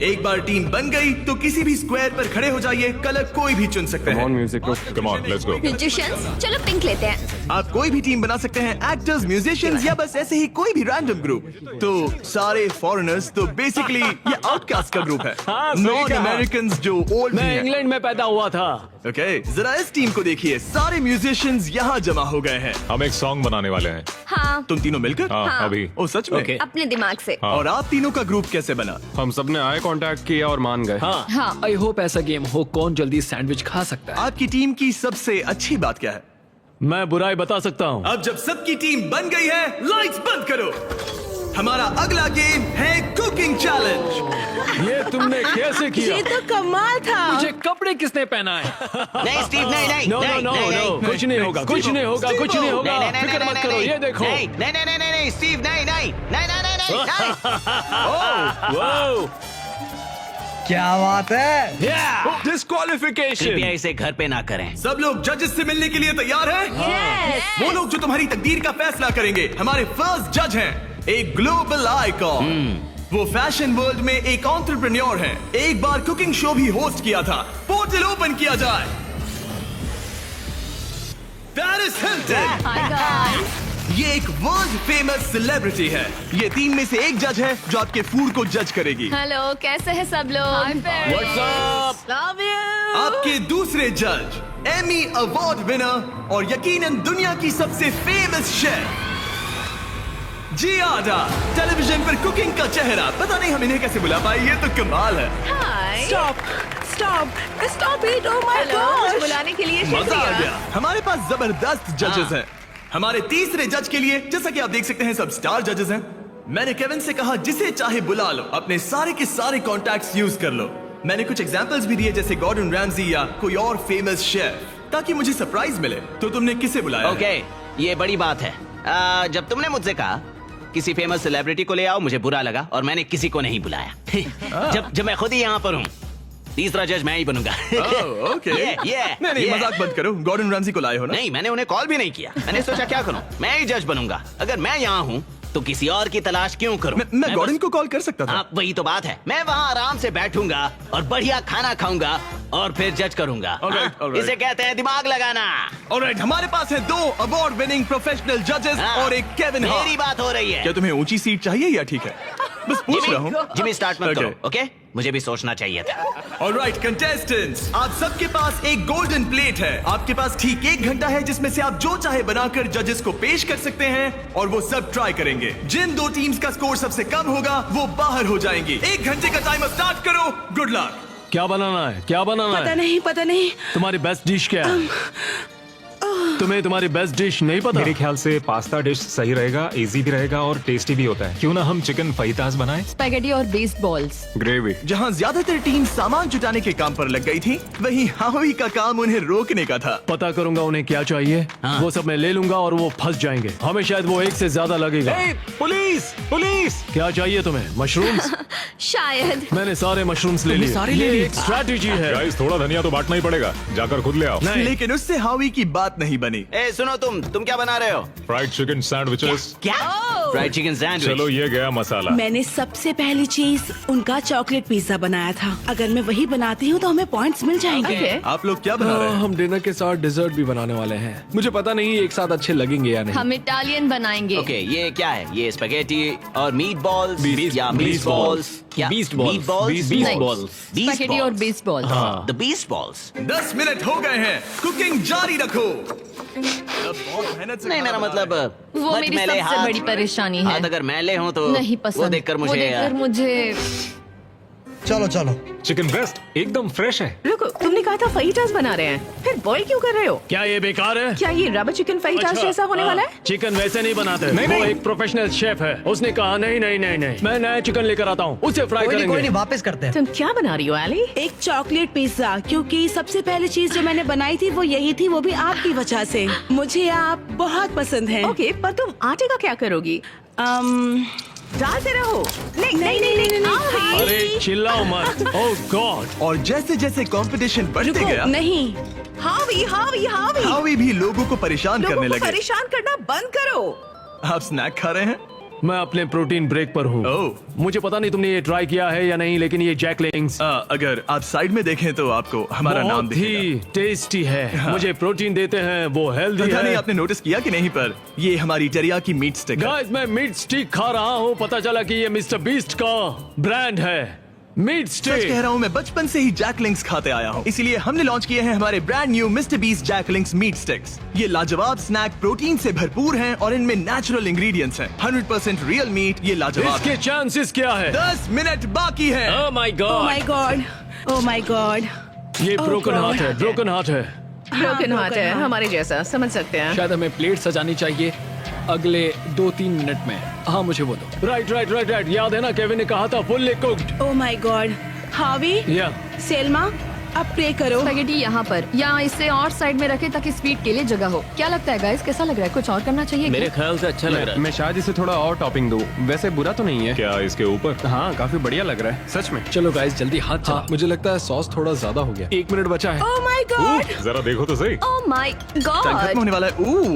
एक बार टीम बन गई तो किसी भी स्क्वायर पर खड़े हो जाइए, कलर कोई भी चुन सकते Come on, हैं। music group. Come on, let's go. Musicians, चलो पिंक लेते हैं। आप कोई भी टीम बना सकते हैं, एक्टर्स, म्यूजिशियंस या बस ऐसे ही कोई भी रैंडम ग्रुप। तो सारे फॉरेनर्स, तो बेसिकली ये आउटकास्ट का ग्रुप है। हाँ, सही नॉन कहा। अमेरिकन जो ओल्ड मैं इंग्लैंड में पैदा हुआ था। ओके, जरा इस टीम को देखिए, सारे म्यूजिशियंस यहाँ जमा हो गए हैं। हम एक सॉन्ग बनाने वाले हैं। हाँ, तुम तीनों मिलकर? हाँ, अभी। ओ सच में? Okay. अपने दिमाग से। हाँ। और आप तीनों का ग्रुप कैसे बना? हम सबने आई कांटेक्ट किया और मान गए। हाँ, हाँ, आई होप ऐसा गेम हो कौन जल्दी सैंडविच खा सकता है। आपकी टीम की सबसे अच्छी बात क्या है? मैं बुराई बता सकता हूँ। अब जब सबकी टीम बन गई है, लाइट्स बंद करो। हमारा अगला गेम है कुकिंग चैलेंज। ये तुमने कैसे किया? ये तो कमाल था। मुझे कपड़े किसने पहना है? नहीं स्टीव, नहीं नहीं नो नो नहीं, नो नहीं, नो, नहीं। कुछ नहीं होगा, कुछ नहीं होगा, कुछ नहीं होगा। नहीं, नहीं, फिक्र नहीं, मत नहीं, करो, नहीं, ये देखो। नहीं नहीं नहीं नहीं नहीं स्टीव, नहीं नहीं नहीं नहीं नहीं नहीं। वाओ, क्या बात है? कृपया डिस्क्वालिफिकेशन। इसे घर पे ना करें। सब लोग जजेस से मिलने के लिए तैयार हैं? Yes. वो लोग जो तुम्हारी तकदीर का फैसला करेंगे, हमारे फर्स्ट जज हैं, एक ग्लोबल आइकॉन। वो फैशन वर्ल्ड में एक एंटरप्रेन्योर हैं। एक बार कुकिंग शो भी होस्ट किया था। पोर्टल ओपन किया जाए। Paris Hilton. Hi guys. ये एक वर्ल्ड फेमस सेलिब्रिटी है। ये टीम में से एक जज है जो आपके फूड को जज करेगी। हेलो, कैसे हैं सब लोग? What's up? Love you. आपके दूसरे जज, एमी अवार्ड विनर और यकीनन दुनिया की सबसे फेमस शेफ जियाडा, टेलीविजन पर कुकिंग का चेहरा। पता नहीं हम इन्हें कैसे बुला पाए, ये तो कमाल है। Hi. Stop stop stop it. Oh my hello, मुझे गॉड। बुलाने के लिए मजा आ शुक्रिया। गया। हमारे पास जबरदस्त जजेस हैं। हमारे तीसरे जज के लिए, जैसा कि आप देख सकते हैं, सब स्टार जजेस हैं। मैंने केविन से कहा जिसे चाहे बुला लो, अपने सारे के सारे कॉन्टैक्ट्स यूज कर लो। मैंने कुछ एग्जांपल्स भी दिए, जैसे गॉर्डन रैमजी या कोई और फेमस शेफ, ताकि मुझे सरप्राइज मिले। तो तुमने किसे बुलाया? ओके, ये बड़ी बात है। जब तुमने मुझसे कहा किसी फेमस सेलिब्रिटी को ले आओ, मुझे बुरा लगा और मैंने किसी को नहीं बुलाया। जब मैं खुद ही यहाँ पर हूँ, तीसरा जज मैं ही बनूंगा। ओके। Yeah, नहीं yeah. मजाक बंद करो। गॉर्डन रैमजी को लाए हो ना? नहीं, मैंने उन्हें कॉल भी नहीं किया। मैंने सोचा क्या करूं, मैं ही जज बनूंगा। अगर मैं यहाँ हूँ तो किसी और की तलाश क्यों करूं? मैं गॉर्डन को कॉल कर सकता था। हाँ, वही तो बात है। मैं वहाँ आराम से बैठूंगा और बढ़िया खाना खाऊंगा और फिर जज करूंगा। Alright, हाँ, alright. इसे कहते हैं दिमाग लगाना। ऑलराइट, हमारे पास है 2 अवार्ड विनिंग प्रोफेशनल जजेस हाँ, और एक केविन हार्ट। मेरी बात हो रही है। क्या तुम्हें ऊंची सीट चाहिए या ठीक है? बस पूछ रहा हूँ। जिमी स्टार्ट मत Okay. करो, ओके? मुझे भी सोचना चाहिए था। ऑलराइट कंटेस्टेंट्स, आप सबके पास एक गोल्डन प्लेट है। आपके पास ठीक 1 घंटा है जिसमें से आप जो चाहे बनाकर जजेस को पेश कर सकते हैं और वो सब ट्राई करेंगे। जिन 2 टीम्स का स्कोर सबसे कम होगा वो बाहर हो जाएंगे। 1 घंटे का टाइमर स्टार्ट करो। Good luck. क्या बनाना है? क्या बनाना पता है? नहीं, पता नहीं। तुम्हारी बेस्ट डिश क्या है? तुम्हें तुम्हारी बेस्ट डिश नहीं पता? मेरे ख्याल से पास्ता डिश सही रहेगा, इजी भी रहेगा और टेस्टी भी होता है। क्यों ना हम चिकन फाइतास बनाएं? स्पैगेटी और बेस्ड बॉल्स। ग्रेवी। जहाँ ज्यादातर टीम सामान जुटाने के काम पर लग गई थी, वहीं हावी का काम उन्हें रोकने का था। पता करूंगा उन्हें क्या चाहिए। वो सब मैं ले लूंगा और वो फंस जाएंगे। हमें शायद वो एक से ज्यादा लगेगा। Police police! क्या चाहिए तुम्हें? मशरूम्स? शायद। मैंने सारे मशरूम्स ले लिए। ये एक स्ट्रैटेजी है। गाइस, थोड़ा धनिया तो बांटना ही पड़ेगा। जाकर खुद ले आओ। नहीं। लेकिन उससे हावी की बात नहीं बनी। ए सुनो, तुम क्या बना रहे हो? Fried chicken sandwiches. क्या? Fried chicken sandwich. चलो, ये गया मसाला। मैंने सबसे पहली चीज उनका चॉकलेट पिज्जा बनाया था। अगर मैं वही बनाती हूँ तो हमें पॉइंट्स मिल जाएंगे। आप लोग क्या बना रहे हैं? हम डिनर के साथ डिजर्ट भी बनाने वाले हैं। मुझे पता नहीं एक साथ अच्छे लगेंगे या नहीं। हम इटालियन बनाएंगे। ओके, ये क्या है? ये स्पैगेटी और मीट बॉल्स या Beast मीट बॉल्स? क्या? Beast balls. Meat balls? Beast balls. Spaghetti और beast balls. The beast balls. 10 minute हो गए हैं, कुकिंग जारी रखो। बहुत मेहनत से नहीं, खाना मेरा बना मतलब रहे हैं। वो मेरी सबसे बड़ी परेशानी है। हाथ अगर मैले हों तो नहीं पसंद। वो देखकर मुझे चलो चलो। चिकन ब्रेस्ट एकदम फ्रेश है। रुको, तुमने कहा था फाइटास बना रहे हैं, फिर बॉईल क्यों कर रहे हो? क्या ये बेकार है? क्या ये रबर चिकन फाइटास जैसा होने वाला है? चिकन वैसे नहीं बनाते। वो एक प्रोफेशनल शेफ है। उसने कहा नहीं नहीं नहीं नहीं, मैं नया चिकन लेकर आता हूँ, उसे फ्राई कोई करेंगे। नहीं, वापस करते हैं। तुम क्या बना रही हो एली? एक चॉकलेट पिज्जा, क्योंकि सबसे पहली चीज जो मैंने बनाई थी वो यही थी, वो भी आपकी वजह से। मुझे आप बहुत पसंद हैं। ओके, पर तुम आटे का क्या करोगी? डालते रहो। नहीं नहीं नहीं नहीं नहीं। अरे चिल्लाओ मत। ओह गॉड। और जैसे जैसे कंपटीशन बढ़ते गया, नहीं, हावी हावी हावी, हावी भी लोगों को परेशान लोगों करने को लगे। परेशान करना बंद करो। आप स्नैक खा रहे हैं? मैं अपने प्रोटीन ब्रेक पर हूँ। ओह। मुझे पता नहीं तुमने ये ट्राई किया है या नहीं, लेकिन ये जैकलिंग्स अगर आप साइड में देखें तो आपको हमारा नाम बहुत ही दिखेगा। टेस्टी है। मुझे प्रोटीन देते हैं, वो हेल्दी पता नहीं है। आपने नोटिस किया कि नहीं, पर ये हमारी टेरियाकी मीट स्टिक है। गाइस, मैं मीट स्टिक खा रहा हूँ। पता चला कि ये मिस्टर बीस्ट का ब्रांड है। मीट सच स्टिक। कह रहा हूँ, मैं बचपन से ही जैकलिंग्स खाते आया हूँ, इसीलिए हमने लॉन्च किए हैं हमारे brand new Mister Beast jack links meat sticks. ये लाजवाब स्नैक प्रोटीन से भरपूर हैं और इनमें नेचुरल इंग्रेडिएंट्स हैं। 100% रियल मीट। ये लाजवाब इसके है। चांसेस क्या है? 10 मिनट बाकी है। Oh my oh God. My God, oh my God. ये Oh ब्रोकन God. हार्ट है, ब्रोकन हार्ट है। ब्रोकन हार्ट है, हमारे जैसा, समझ सकते हैं। शायद हमें प्लेट सजानी चाहिए अगले 2-3 मिनट में। हाँ, मुझे वो दो। Right right right right. याद है ना, केविन ने कहा था fully cooked. Oh my God. हावी, या सेल्मा, अब प्रे करो। स्पैगेटी यहाँ पर, या इसे और साइड में रखें ताकि स्पीड के लिए जगह हो। क्या लगता है गाइस, कैसा लग रहा है? कुछ और करना चाहिए मेरे क्या? ख्याल से अच्छा लग रहा है। मैं शायद इसे थोड़ा और टॉपिंग दूं। वैसे बुरा तो नहीं है। क्या इसके ऊपर? हाँ, काफी बढ़िया लग रहा है सच में। चलो गाइस, जल्दी हाथ चला। मुझे लगता है सॉस थोड़ा ज्यादा हो गया। 1 मिनट बचा है। Oh my God. जरा देखो तो सही। Oh my time God. खत्म होने वाला है।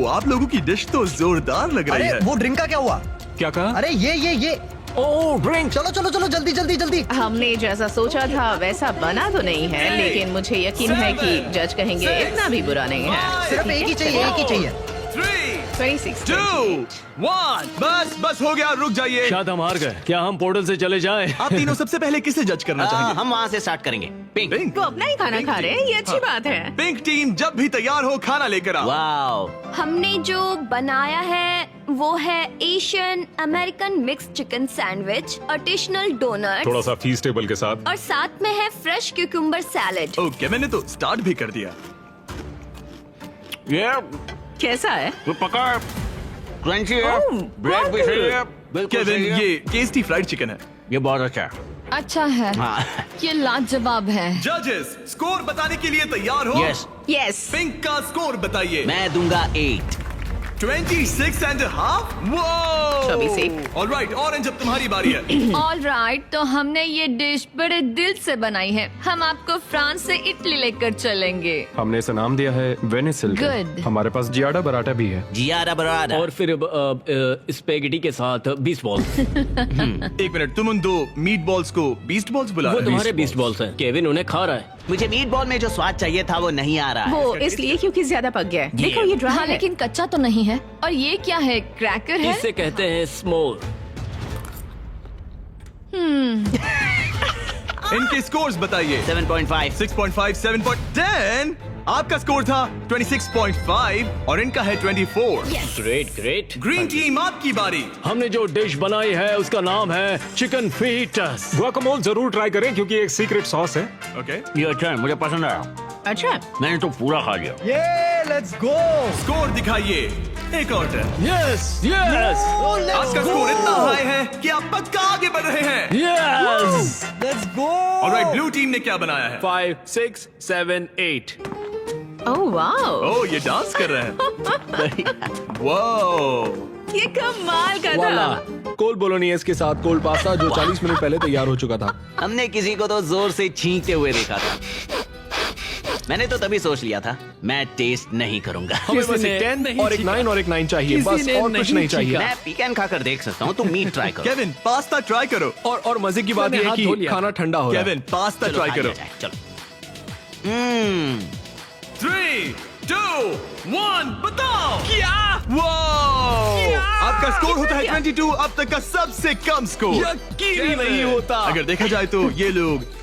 आप लोगों की डिश तो जोरदार लग रही अरे है। वो ड्रिंक का क्या हुआ? क्या कहा? अरे ये ओह ड्रिंक। चलो चलो चलो, जल्दी जल्दी जल्दी। हमने जैसा सोचा था वैसा बना तो नहीं है, लेकिन मुझे यकीन है कि जज कहेंगे इतना भी बुरा नहीं है। सिर्फ एक ही चाहिए, एक ही चाहिए। 3, 26 2, 1, बस हो गया, रुक जाइए। शायद हम हार गए। क्या हम पोर्टल से चले जाएं? आप तीनों सबसे पहले किसे जज करना चाहेंगे? हम वहाँ से स्टार्ट करेंगे। पिंक। पिंक। वो अपना ही खाना खा रहे हैं, ये अच्छी बात है। पिंक टीम जब भी तैयार हो, खाना लेकर आओ। वाओ। हमने जो बनाया है वो है Asian American mix chicken sandwich, additional donut थोड़ा सा फीस्टेबल के साथ। और साथ में है फ्रेश क्यूकम्बर सैलेड। ओके, मैंने तो स्टार्ट भी कर दिया। ये कैसा है? तो पका क्रंची है, ओह, ब्रेड भी सही है, बिल्कुल केविन, सही है। ये टेस्टी फ्राइड चिकन है। ये बहुत अच्छा है। अच्छा है, हाँ। ये लाजवाब है। जजेस, स्कोर बताने के लिए तैयार हो? यस। यस। पिंक का स्कोर बताइए। मैं दूंगा 8। 26.5। वो 24। ऑलराइट, ऑरेंज अब तुम्हारी बारी है। ऑल राइट, तो हमने ये डिश बड़े दिल से बनाई है। हम आपको फ्रांस से इटली लेकर चलेंगे। हमने इसे नाम दिया है वेनिसिल। Good. हमारे पास जियाडा बराटा भी है। जियारा बरादा। और फिर स्पेगेटी के साथ बीस्ट बॉल्स। 1 मिनट, तुम उन 2 मीट बॉल्स को बीस्ट बॉल्स बुला वो रहे हो? तुम्हारे बीस्ट बॉल्स हैं। केविन उन्हें खा रहा है। मुझे मीट बॉल में जो स्वाद चाहिए था वो नहीं आ रहा है। वो इसलिए क्योंकि ज्यादा पक गया है। देखो ये ड्राई है, लेकिन कच्चा तो नहीं है। और ये क्या है? क्रैकर है? इसे कहते हैं स्मोल। इनके स्कोर्स बताइए। 7.5। 6.5, 7.10। आपका स्कोर था 26.5 और इनका है 24। Great great. ग्रीन टीम आपकी बारी। हमने जो डिश बनाई है उसका नाम है चिकन फीटस। गुआकामोल जरूर ट्राई करें क्योंकि एक सीक्रेट सॉस है। ओके। ये अच्छा है, मुझे पसंद आया। अच्छा, मैंने तो पूरा खा लिया। ये लेट्स गो। स्कोर दिखाइए। एक और टर्न। यस यस आपका स्कोर इतना हाई है कि आप पक्का आगे बढ़ रहे हैं। Yes. Let's go. Alright, blue team ने क्या बनाया है? 5 6 7 8। ओह वाओ, ओह, ये डांस कर रहे हैं। वाओ, ये कमाल का वाला था। कोल बोलोनियस के साथ कोल्ड पास्ता जो 40 मिनट पहले तैयार हो चुका था। हमने किसी को तो जोर से छींकते हुए देखा था। मैंने तो तभी सोच लिया था मैं टेस्ट नहीं करूंगा। हमें बस एक 10 और एक 9 और एक 9 चाहिए, बस और कुछ नहीं चाहिए। मैं पीकन खाकर देख सकता हूँ, तुम मीट ट्राई करो। केविन, पास्ता ट्राई करो। और मजे की बात मैंने यह है हाथ धो कि लिया। खाना ठंडा हो रहा है। केविन, पास्ता चलो, ट्राई खा करो। लिया जाए, चलो। 3, 2, 1, बताओ क्या? वाओ, आपका स्कोर होता है 22, अब तक का सबसे कम स्कोर। यकीन ही नहीं होता। अगर देखा जाए तो ये लोग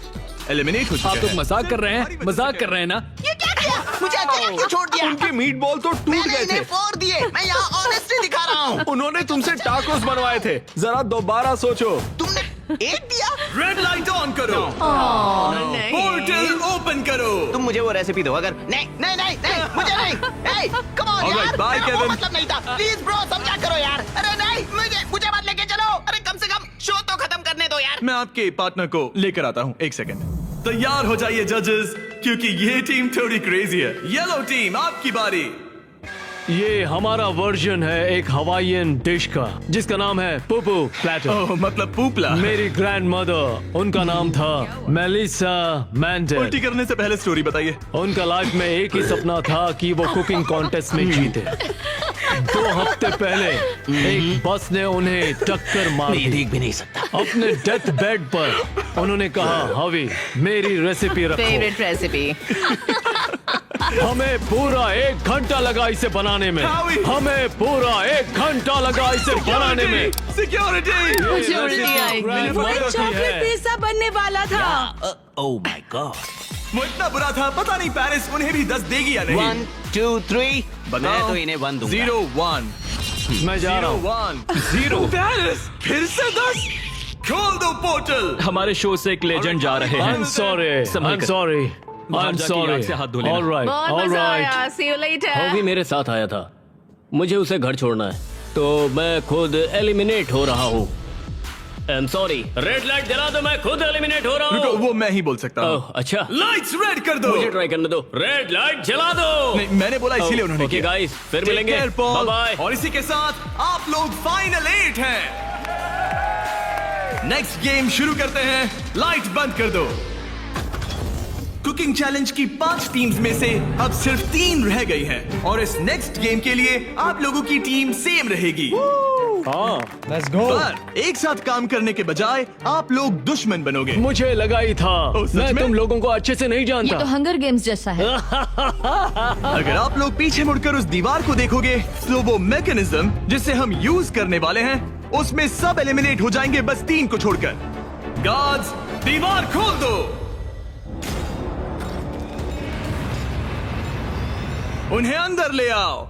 एलिमिनेट हो आप चुके लोग हैं। मजाक कर रहे हैं, मजाक कर रहे हैं ना? ये क्या किया? मुझे अकेला क्यों छोड़ दिया? उनके मीट बॉल तो टूट गए थे। फोड़ दिए। मैं यहाँ ऑनेस्टली दिखा रहा हूँ। उन्होंने तुमसे टाकोस बनवाए थे। जरा दोबारा सोचो। तुमने एक दिया। रेड लाइट ऑन करो। नहीं। पोर्टल ओपन करो। तुम मुझे वो रेसिपी दो। अगर नहीं नहीं नहीं नहीं मुझे नहीं। Hey, come on Alright, यार। bye, मेरा वो Kevin. मतलब नहीं था। प्लीज ब्रो समझा करो यार। अरे नहीं, मुझे मत लेके चलो। अरे कम से कम शो तो खत्म करने दो यार। मैं आपके पार्टनर को लेकर आता हूँ, एक सेकंड। तैयार हो जाइए जजेस, क्योंकि ये टीम थोड़ी क्रेजी है। येलो टीम, आपकी बारी। ये हमारा वर्जन है एक हवाईयन डिश का जिसका नाम है पुपू प्लेटर। ओह, मतलब पूपला। मेरी ग्रैंड मदर, उनका नाम था मेलिसा मैंडेल। उल्टी करने से पहले स्टोरी बताइए। उनका लाइफ में एक ही सपना था कि वो कुकिंग कॉन्टेस्ट में जीते। 2 हफ्ते पहले एक बस ने उन्हें टक्कर मार मैं ये दी। देख भी नहीं सकता। अपने डेथ बेड पर उन्होंने कहा, हवी मेरी रेसिपी रखो। Favourite recipe. हमें पूरा 1 घंटा लगा इसे बनाने में। हावी। हमें पूरा 1 घंटा लगा इसे बनाने में। सिक्योरिटी। मुझे उल्टी आएगी। वो चॉकलेट पिज्जा बनने वाला था। Oh my God. वो इतना बुरा था, पता नहीं पेरिस उन्हें भी 10 देगी या नहीं। 1 2 3 बताओ। मैं तो इन्हें 1 दूंगा। 0 1 मैं जा रहा 0 हूँ। 1 0 पेरिस फिर से 10। खोल दो पोर्टल। हमारे शो से एक लेजेंड जा रहे हैं। I'm sorry, संभल I'm कर। sorry, बाहर I'm जाके sorry. याद से हाथ धो लेना। All right, बहुत all मजा right. आया। See you later. हॉवी मेरे साथ आया था। मुझे उसे घर छोड़ना है, तो मैं खुद एलिमिनेट हो रहा हूँ। I'm sorry. रेड लाइट जला दो, मैं खुद एलिमिनेट हो रहा रुको, हूँ। वो मैं ही बोल सकता हूँ। ओह, अच्छा। लाइट्स रेड कर दो। मुझे ट्राई करने दो। रेड लाइट जला दो। नहीं, मैंने बोला इसीलिए उन्होंने ओके किया। गाइस, फिर Take मिलेंगे। care, Paul. Bye bye. और इसी के साथ आप लोग फाइनल 8 हैं। नेक्स्ट गेम शुरू करते हैं। लाइट बंद कर दो। कुकिंग चैलेंज की 5 टीम्स में से अब सिर्फ 3 रह गई हैं और इस नेक्स्ट गेम के लिए आप लोगों की टीम सेम रहेगी। Let's go. पर एक साथ काम करने के बजाय आप लोग दुश्मन बनोगे। मुझे लगा ही था। ओह, सच मैं में? तुम लोगों को अच्छे से नहीं जानता। हंगर गेम्स जैसा है। अगर आप लोग पीछे मुड़कर उस दीवार को देखोगे तो वो मैकेनिज्म जिसे हम यूज करने वाले हैं उसमें सब एलिमिनेट हो जाएंगे, बस 3 को छोड़कर। गार्ड्स, दीवार खोल दो। उन्हें अंदर ले आओ।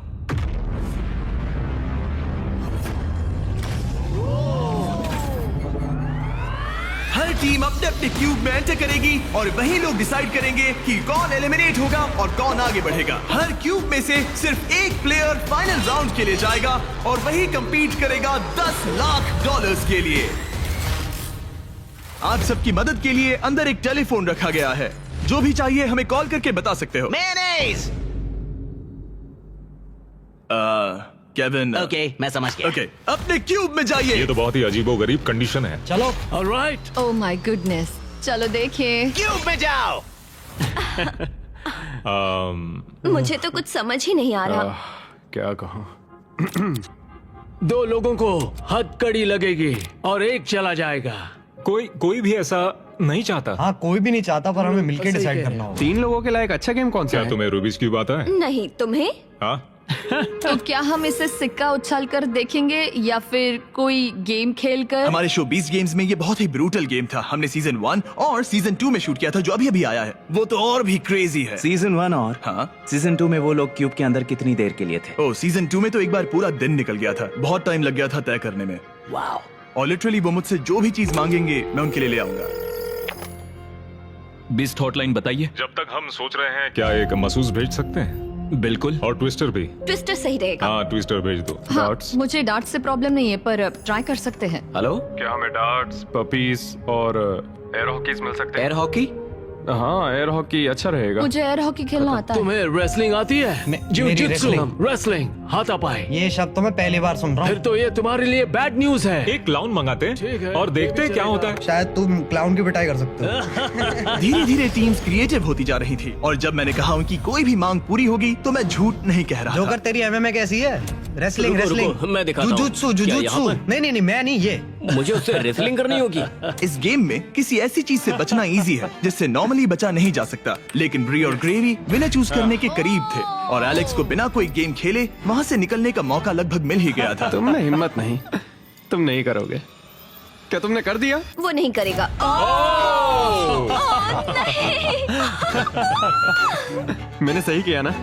हर टीम अपने अपने क्यूब में एंटर करेगी और वही लोग डिसाइड करेंगे कि कौन एलिमिनेट होगा और कौन आगे बढ़ेगा। हर क्यूब में से सिर्फ एक प्लेयर फाइनल राउंड के लिए जाएगा और वही कंपीट करेगा $10 लाख के लिए। आप सबकी मदद के लिए अंदर एक टेलीफोन रखा गया है। जो भी चाहिए हमें कॉल करके बता सकते हो। मेयोनेज़। केविन। ओके, मैं समझ गया। ओके, अपने क्यूब में जाइए। ये तो बहुत ही अजीबोगरीब कंडीशन है। चलो। ऑलराइट। ओह माय गुडनेस, चलो देखिए। क्यूब में जाओ। मुझे तो कुछ समझ ही नहीं आ रहा। क्या कहूँ? 2 लोगों को हथकड़ी लगेगी और एक चला जाएगा। कोई भी ऐसा नहीं चाहता। हाँ, कोई भी नहीं चाहता, पर हमें मिलकर डिसाइड करना होगा। 3 लोगों के लिए एक अच्छा गेम कौन सा क्या है? तुम्हें रूबिक्स क्यूब आता है? नहीं, तुम्हें? हाँ, तो क्या हम इसे सिक्का उछाल कर देखेंगे या फिर कोई गेम खेल कर? हमारे शो 20 गेम्स में ये बहुत ही ब्रूटल गेम था। हमने सीजन 1 और सीजन 2 में शूट किया था, जो अभी अभी आया है। वो तो और भी क्रेजी है। सीजन 1 और हाँ, सीजन 2 में वो लोग क्यूब के अंदर कितनी देर के लिए थे? ओ, सीजन 2 में तो एक बार पूरा दिन निकल गया था। बहुत टाइम लग गया था तय करने में। वाओ। और लिटरली वो मुझसे जो भी चीज मांगेंगे मैं उनके लिए ले आऊंगा। बिस्ट हॉटलाइन बताइए। जब तक हम सोच रहे हैं क्या एक महसूस भेज सकते हैं? बिल्कुल। और ट्विस्टर भी। ट्विस्टर सही रहेगा। हाँ ट्विस्टर भेज दो। हाँ, मुझे डार्ट से प्रॉब्लम नहीं है, पर ट्राई कर सकते हैं। हेलो, क्या हमें डार्ट्स, पपीज और एयर हॉकीज मिल सकते हैं? Air hockey? हाँ, एयर हॉकी अच्छा रहेगा। मुझे एयर हॉकी खेलना आता है। तुम्हें रेसलिंग आती है? जिu-jitsu, रेसलिंग, हाथापाई। ये शब्द तो मैं पहली बार सुन रहा हूँ। फिर तो ये तुम्हारे लिए बैड न्यूज है। एक क्लाउन मंगाते हैं और देखते हैं क्या होता है। शायद तुम क्लाउन की पिटाई कर सकते हो। धीरे धीरे टीम्स क्रिएटिव होती जा रही थी और जब मैंने कहा उनकी कोई भी मांग पूरी होगी तो मैं झूठ नहीं कह रहा था। जोकर तेरी एमएमए कैसी है? रेसलिंग रुको, रेसलिंग रुको, मैं दिखाता हूँ। जुजुत्सु क्या जुजुत्सु। यहाँ पर? नहीं मैं नहीं, ये मुझे उससे रेसलिंग करनी होगी। इस गेम में किसी ऐसी चीज से बचना इजी है जिससे नॉर्मली बचा नहीं जा सकता, लेकिन ब्री और ग्रेवी विनर चूज करने के करीब थे और एलेक्स को बिना कोई गेम खेले वहाँ से निकलने का मौका लगभग मिल ही गया था। तुम में हिम्मत नहीं, तुम नहीं करोगे। क्या तुमने कर दिया? वो नहीं करेगा। मैंने सही किया ना?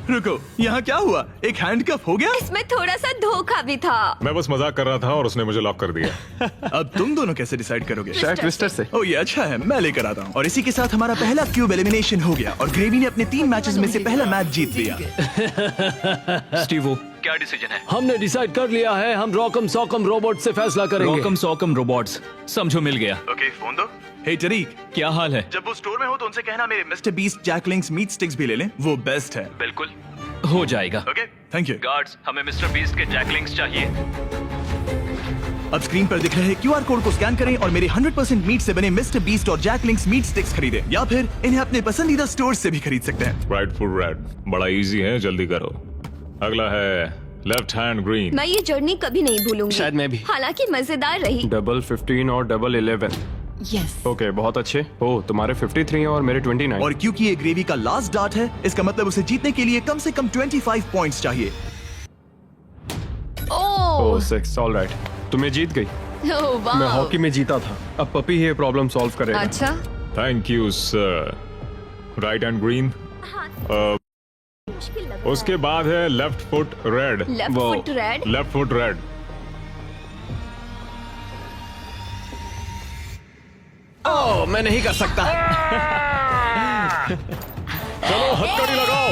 रुको, यहाँ क्या हुआ? एक हैंडकफ हो गया? इसमें थोड़ा सा धोखा भी था। मैं बस मजाक कर रहा था और उसने मुझे लॉक कर दिया। अब तुम दोनों कैसे डिसाइड करोगे? शायद ट्विस्टर से। ओ ये अच्छा है, मैं लेकर आता हूँ। और इसी के साथ हमारा पहला क्यूब एलिमिनेशन हो गया और ग्रेवी ने अपने 3 मैचेस में से पहला मैच जीत लिया। स्टीवो, क्या डिसीजन है? हमने डिसाइड कर लिया है, हम रॉकम सॉकम रोबोट से फैसला करेंगे। रॉकम सॉकम रोबोट्स, समझो मिल गया। ओके, फोन दो। हे टरीक, क्या हाल है? जब वो स्टोर में हो तो उनसे कहना मेरे mister Beast jack links meat sticks भी ले लें, वो बेस्ट है। बिल्कुल हो जाएगा। Okay, thank you. गार्ड्स, हमें मिस्टर बीस्ट के जैकलिंग्स चाहिए। अब स्क्रीन पर दिख रहे QR कोड को स्कैन करें और मेरे 100% मीट से बने मिस्टर बीस्ट और जैकलिंग्स मीट स्टिक्स खरीदें, या फिर इन्हें अपने पसंदीदा स्टोर से भी खरीद सकते हैं। राइट फुल रेड, बड़ा इजी है, जल्दी करो। अगला है लेफ्ट हैंड ग्रीन। मैं ये जर्नी कभी नहीं भूलूंगी। शायद मैं भी। हालांकि मजेदार रही। डबल 15 और डबल 11। यस। ओके, बहुत अच्छे। ओह, तुम्हारे 53 और मेरे 29। और क्योंकि ये ग्रेवी का लास्ट डार्ट है, इसका मतलब उसे जीतने के लिए कम से कम 25 पॉइंट्स चाहिए। ओह 6, ऑलराइट। तुम्हें जीत गई। मैं हॉकी में जीता था। अब पपी ये प्रॉब्लम सॉल्व करेगा। अच्छा, thank you sir. Right hand green. मुश्किल लग रहा उसके बाद है left foot red. Left foot red. Left foot red. Oh, मैं नहीं कर सकता। चलो हथकड़ी लगाओ।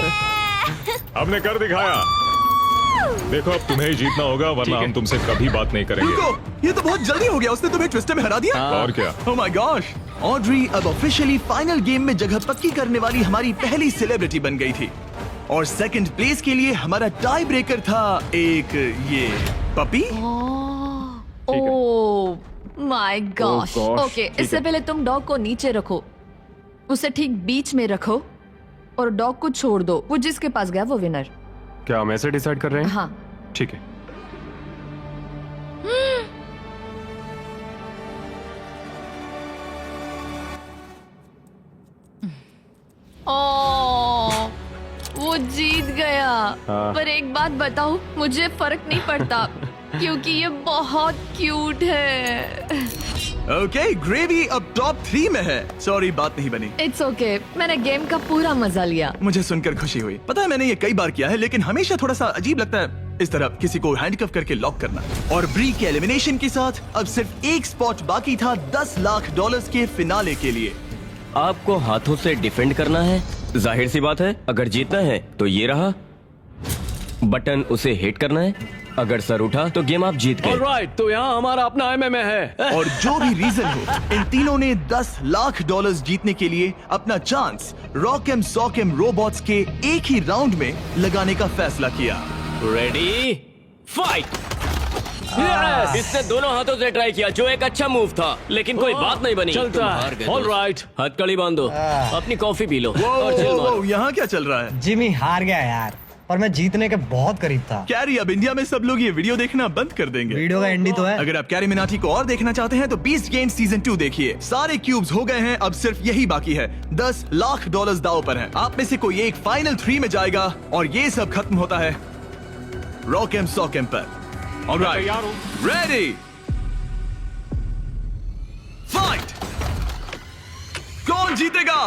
हमने कर दिखाया। देखो अब तुम्हें ही जीतना होगा वरना हम तुमसे कभी बात नहीं करेंगे। रुको, ये तो बहुत जल्दी हो गया, उसने तुम्हें ट्विस्टर में हरा दिया। और क्या? ओह माय गॉश, ऑड्री अब ऑफिशियली फाइनल गेम में जगह पक्की करने वाली हमारी पहली सेलिब्रिटी बन गई थी और सेकंड प्लेस के लिए हमारा टाई ब्रेकर था एक ये puppy. Oh my gosh. Oh gosh, okay, ठीक इससे है। पहले तुम डॉग को नीचे रखो, उसे ठीक बीच में रखो और डॉग को छोड़ दो। वो जिसके पास गया वो विनर। क्या हम ऐसे डिसाइड कर रहे हैं? हाँ। ठीक है। ओह, वो जीत गया। हाँ। पर एक बात बताओ, मुझे फर्क नहीं पड़ता क्योंकि ये बहुत क्यूट है। ओके, ग्रेवी अब टॉप 3 में है। सॉरी, बात नहीं बनी। इट्स ओके, मैंने गेम का पूरा मजा लिया। मुझे सुनकर खुशी हुई। पता है मैंने ये कई बार किया है, लेकिन हमेशा थोड़ा सा अजीब लगता है इस तरह किसी को हैंडकफ करके लॉक करना। और ब्री के एलिमिनेशन के साथ अब सिर्फ एक स्पॉट बाकी था $10 लाख के फिनाले के लिए। आपको हाथों से डिफेंड करना है। जाहिर सी बात है, अगर जीतना है तो ये रहा बटन, उसे हिट करना है। अगर सर उठा तो गेम आप जीत गए। ऑलराइट, तो यहाँ हमारा अपना MMA है। और जो भी रीजन हो, इन तीनों ने $10 लाख जीतने के लिए अपना चांस रॉकम सॉकम रोबोट्स के एक ही राउंड में लगाने का फैसला किया। Ready, fight. इसने दोनों हाथों से ट्राई किया, जो एक अच्छा मूव था, लेकिन कोई बात नहीं बनी। चलता तुम है। हार गए। ऑलराइट। हथकड़ी बांधो, अपनी कॉफी पी लो और चिल वो मारो। यहाँ क्या चल रहा है? जिमी हार गया यार, पर मैं जीतने के बहुत करीब था। कैरी, अब इंडिया में सब लोग ये वीडियो देखना बंद कर देंगे। वीडियो का एंडी तो है। अगर आप कैरी मिनाटी को और देखना चाहते हैं तो बीस्ट गेम सीजन 2 देखिए। सारे क्यूब्स हो गए हैं, अब सिर्फ यही बाकी है। $10 लाख दांव पर हैं। आप में से कोई एक फाइनल 3 में जाएगा और ये सब खत्म होता है रॉकम सॉकम पर। Alright, ready, fight. कौन जीतेगा?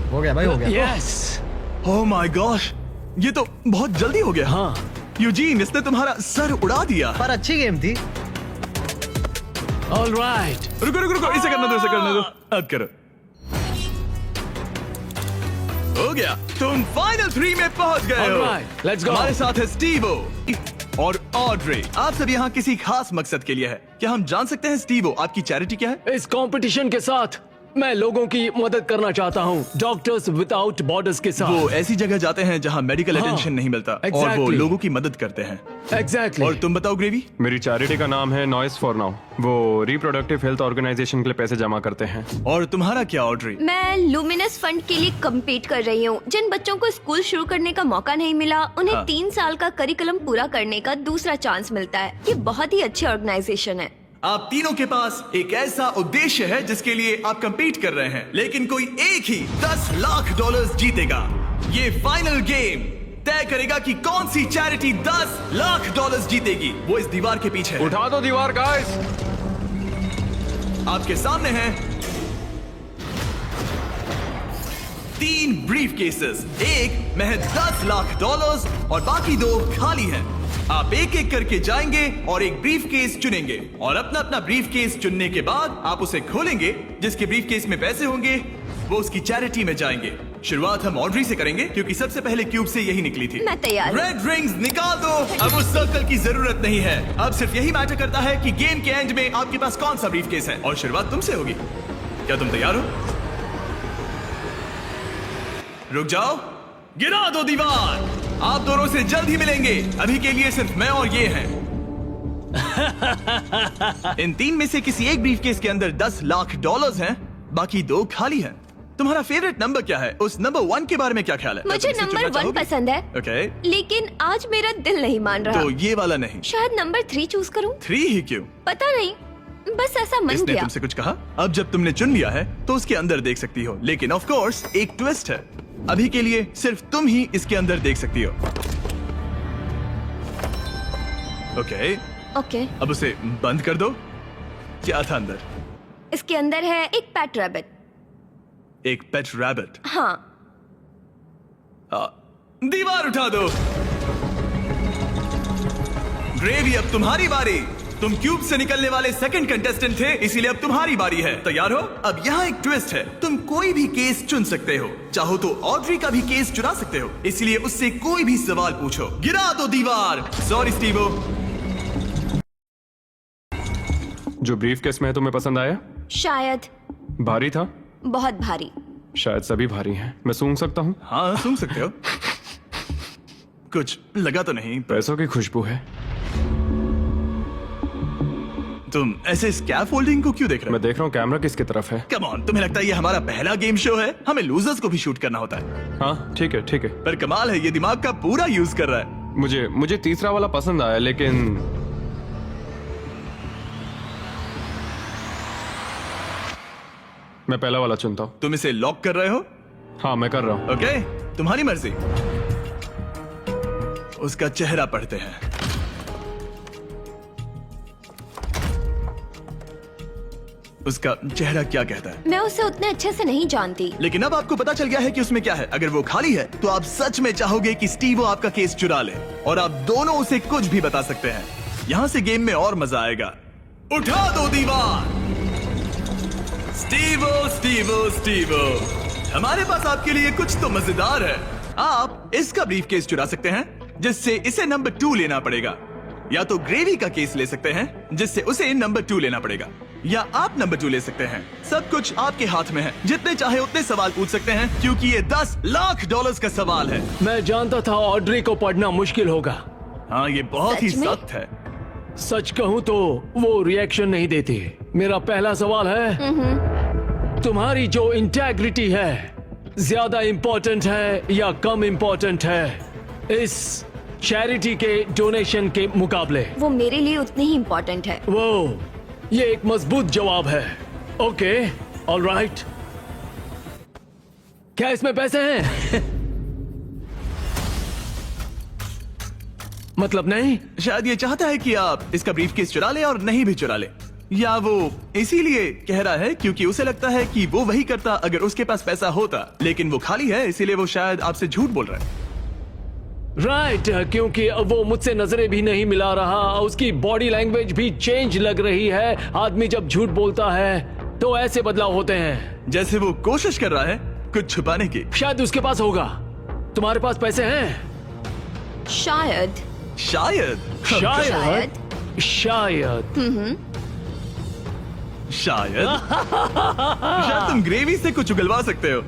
हो गया भाई, हो गया। यस। ओह माय गॉश, ये तो बहुत जल्दी हो गया। हाँ। यूजीन, इसने तुम्हारा सर उड़ा दिया। पर अच्छी गेम थी। ऑलराइट। रुको रुको रुको, इसे करने दो, इसे करने दो। अब करो। हो गया, तुम फाइनल 3 में पहुंच गए हो। Alright, let's go. हमारे साथ है स्टीवो और ऑड्रे। आप सब यहाँ किसी खास मकसद के लिए है। क्या हम जान सकते हैं स्टीवो, आपकी चैरिटी क्या है? इस कंपटीशन के साथ मैं लोगों की मदद करना चाहता हूँ, डॉक्टर्स विदाउट बॉर्डर्स के साथ। वो ऐसी जगह जाते हैं जहाँ मेडिकल हाँ, अटेंशन नहीं मिलता और वो exactly. लोगों की मदद करते हैं। एग्जैक्टली। और तुम बताओ ग्रेवी? मेरी चैरिटी का नाम है नॉइस फॉर नाउ। वो रिप्रोडक्टिव हेल्थ ऑर्गेनाइजेशन के लिए पैसे जमा करते हैं। और तुम्हारा क्या ऑड्रे? मैं लुमिनस फंड के लिए कम्पीट कर रही हूँ। जिन बच्चों को स्कूल शुरू करने का मौका नहीं मिला, उन्हें हाँ। 3 साल का करिकुलम पूरा करने का दूसरा चांस मिलता है। ये बहुत ही अच्छी ऑर्गेनाइजेशन है। आप तीनों के पास एक ऐसा उद्देश्य है जिसके लिए आप कंपीट कर रहे हैं, लेकिन कोई एक ही $10 लाख जीतेगा। ये फाइनल गेम तय करेगा कि कौन सी चैरिटी $10 लाख जीतेगी। वो इस दीवार के पीछे है। उठा दो दीवार गाइस। आपके सामने हैं 3 ब्रीफ केसेस, एक में है $10 लाख और बाकी 2 खाली हैं। आप एक एक करके जाएंगे और एक ब्रीफ केस चुनेंगे और अपना अपना ब्रीफ केस चुनने के बाद आप उसे खोलेंगे। जिसके ब्रीफ केस में पैसे होंगे वो उसकी चैरिटी में जाएंगे। शुरुआत हम ऑड्री से करेंगे क्योंकि सबसे पहले क्यूब से यही निकली थी। मैं तैयार हूं। रेड रिंग्स निकाल दो। अब उस सर्कल की जरूरत नहीं है। अब सिर्फ यही मैटर करता है कि गेम के एंड में आपके पास कौन सा ब्रीफ केस है और शुरुआत तुमसे होगी। क्या तुम तैयार हो? रुक जाओ, गिरा दो दीवार। आप दोनों से जल्द ही मिलेंगे। अभी के लिए सिर्फ मैं और ये हैं। इन 3 में से किसी एक ब्रीफकेस के अंदर $10 लाख हैं, बाकी 2 खाली हैं। तुम्हारा फेवरेट नंबर क्या है? उस नंबर 1 के बारे में क्या ख्याल है? मुझे नंबर 1 पसंद है। ओके। लेकिन आज मेरा दिल नहीं मान रहा। तो ये वाला नहीं? शायद नंबर 3 चूज करूं। 3 ही क्यों? पता नहीं, बस ऐसा मन इसने किया। तुमसे कुछ कहा? अब जब तुमने चुन लिया है तो उसके अंदर देख सकती हो, लेकिन ऑफ कोर्स एक ट्विस्ट है। अभी के लिए सिर्फ तुम ही इसके अंदर देख सकती हो। ओके। अब उसे बंद कर दो। क्या था अंदर? इसके अंदर है एक पेट रैबिट। एक पेट रैबिट? हाँ। दीवार उठा दो। ग्रेवी, अब तुम्हारी बारी। तुम क्यूब से निकलने वाले सेकंड कंटेस्टेंट थे, इसीलिए अब तुम्हारी बारी है। तैयार हो? अब यहाँ एक ट्विस्ट है। तुम कोई भी केस चुन सकते हो। चाहो तो ऑड्री का भी केस चुरा सकते हो, इसलिए उससे कोई भी सवाल पूछो। गिरा दो दीवार। Sorry Stevo. जो ब्रीफ केस में है तुम्हें पसंद आया? शायद। भारी था? बहुत भारी। शायद सभी भारी हैं। मैं सूंघ सकता हूँ? हाँ, सूंघ सकते हो। कुछ लगा तो नहीं? पैसों की खुशबू है। तुम ऐसे स्कैफोल्डिंग को क्यों देख रहे हो? मैं देख रहा हूँ कैमरा किसकी तरफ है। कम ऑन, तुम्हें लगता है ये हमारा पहला गेम शो है? हमें लूजर्स को भी शूट करना होता है। हाँ ठीक है ठीक है। पर कमाल है, ये दिमाग का पूरा यूज कर रहा है। मुझे तीसरा वाला पसंद आया, लेकिन मैं पहला वाला चुनता हूँ। तुम इसे लॉक कर रहे हो? हाँ मैं कर रहा हूँ। ओके, तुम्हारी मर्जी। उसका चेहरा पढ़ते हैं। उसका चेहरा क्या कहता है? मैं उसे उतने अच्छे से नहीं जानती। लेकिन अब आपको पता चल गया है कि उसमें क्या है। अगर वो खाली है तो आप सच में चाहोगे कि स्टीवो आपका केस चुरा ले, और आप दोनों उसे कुछ भी बता सकते हैं। यहाँ से गेम में और मजा आएगा। उठा दो दीवार। स्टीवो स्टीवो स्टीवो, हमारे पास आपके लिए कुछ तो मजेदार है। आप इसका ब्रीफ केस चुरा सकते हैं, जिससे इसे नंबर 2 लेना पड़ेगा, या तो ग्रेवी का केस ले सकते हैं जिससे उसे नंबर 2 लेना पड़ेगा, या आप नंबर 2 ले सकते हैं। सब कुछ आपके हाथ में है। जितने चाहे उतने सवाल पूछ सकते हैं, क्योंकि ये $10 लाख का सवाल है। मैं जानता था ऑड्री को पढ़ना मुश्किल होगा। हाँ, ये बहुत ही सख्त है। सच कहूँ तो वो रिएक्शन नहीं देती। मेरा पहला सवाल है, तुम्हारी जो इंटेग्रिटी है ज्यादा इम्पोर्टेंट है या कम इम्पोर्टेंट है इस चैरिटी के डोनेशन के मुकाबले? वो मेरे लिए उतनी ही इम्पोर्टेंट है। वो, ये एक मजबूत जवाब है। Okay, alright. क्या इसमें पैसे हैं? मतलब नहीं? शायद ये चाहता है कि आप इसका ब्रीफकेस चुरा ले और नहीं भी चुरा ले, या वो इसीलिए कह रहा है क्योंकि उसे लगता है कि वो वही करता अगर उसके पास पैसा होता, लेकिन वो खाली है, इसीलिए वो शायद आपसे झूठ बोल रहा है। राइट, क्योंकि वो मुझसे नजरें भी नहीं मिला रहा, उसकी बॉडी लैंग्वेज भी चेंज लग रही है। आदमी जब झूठ बोलता है तो ऐसे बदलाव होते हैं। जैसे वो कोशिश कर रहा है कुछ छुपाने की। शायद उसके पास होगा। तुम्हारे पास पैसे हैं? शायद। शायद शायद शायद शायद शायद तुम ग्रेवी से कुछ उगलवा सकते हो।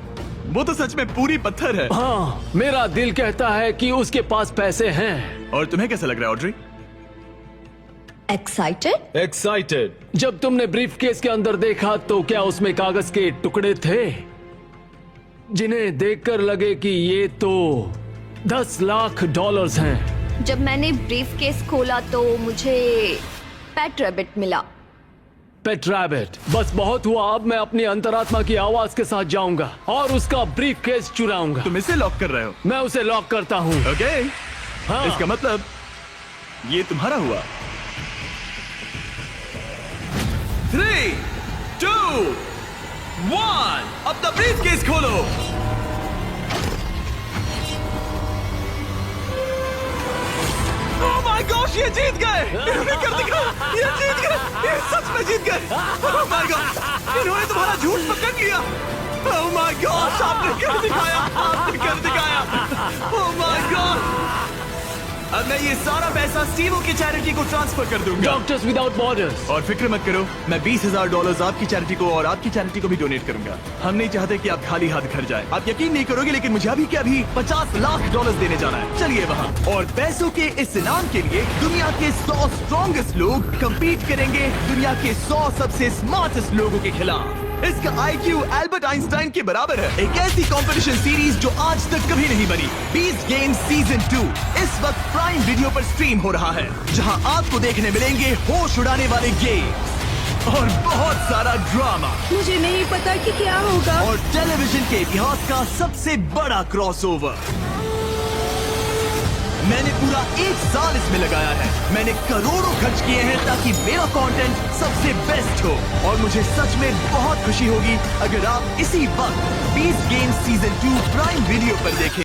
वो तो सच में पूरी पत्थर है। हाँ, मेरा दिल कहता है कि उसके पास पैसे हैं। और तुम्हें कैसा लग रहा है ऑड्री? एक्साइटेड? एक्साइटेड। जब तुमने ब्रीफकेस के अंदर देखा तो क्या उसमें कागज के टुकड़े थे जिन्हें देखकर लगे कि ये तो $10 लाख हैं? जब मैंने ब्रीफकेस खोला तो मुझे पेट रैबिट मिला। पेट रैबिट। बस बहुत हुआ। अब मैं अपनी अंतरात्मा की आवाज के साथ जाऊंगा और उसका ब्रीफकेस चुराऊंगा। तुम इसे लॉक कर रहे हो? मैं उसे लॉक करता हूँ। ओके। हाँ। इसका मतलब ये तुम्हारा हुआ। 3, 2, 1 अपना ब्रीफकेस खोलो। ओह माय गॉश, ये जीत गए। इन्होंने कर दिखाया। ये जीत गए। ये सच में जीत गए। ओह माय गॉड, इन्होंने तुम्हारा झूठ पकड़ लिया। ओह माय गॉश, आपने कर दिखाया। आपने कर दिखाया। Oh my God. अब मैं ये सारा पैसा स्टीवो की चैरिटी को ट्रांसफर कर दूंगा। Doctors without borders. और फिक्र मत करो, मैं $20,000 आपकी चैरिटी को और आपकी चैरिटी को भी डोनेट करूंगा। हम नहीं चाहते कि आप खाली हाथ घर जाएं। आप यकीन नहीं करोगे लेकिन मुझे अभी के अभी $50 लाख देने जाना है। चलिए वहाँ। और पैसों के इस इनाम के लिए दुनिया के 100 स्ट्रॉन्गेस्ट लोग कम्पीट करेंगे दुनिया के 100 सबसे स्मार्टेस्ट लोगों के खिलाफ। इसका IQ एल्बर्ट आइंस्टाइन के बराबर है। एक ऐसी कंपटीशन सीरीज जो आज तक कभी नहीं बनी। बीस्ट गेम्स सीजन 2 इस वक्त प्राइम वीडियो पर स्ट्रीम हो रहा है, जहां आपको देखने मिलेंगे होश उड़ाने वाले गेम्स और बहुत सारा ड्रामा। मुझे नहीं पता कि क्या होगा। और टेलीविजन के इतिहास का सबसे बड़ा क्रॉसओवर। मैंने पूरा 1 साल इसमें लगाया है। मैंने करोड़ों खर्च किए हैं ताकि मेरा कंटेंट सबसे बेस्ट हो। और मुझे सच में बहुत खुशी होगी अगर आप इसी वक्त beast games season 2 prime video पर देखें।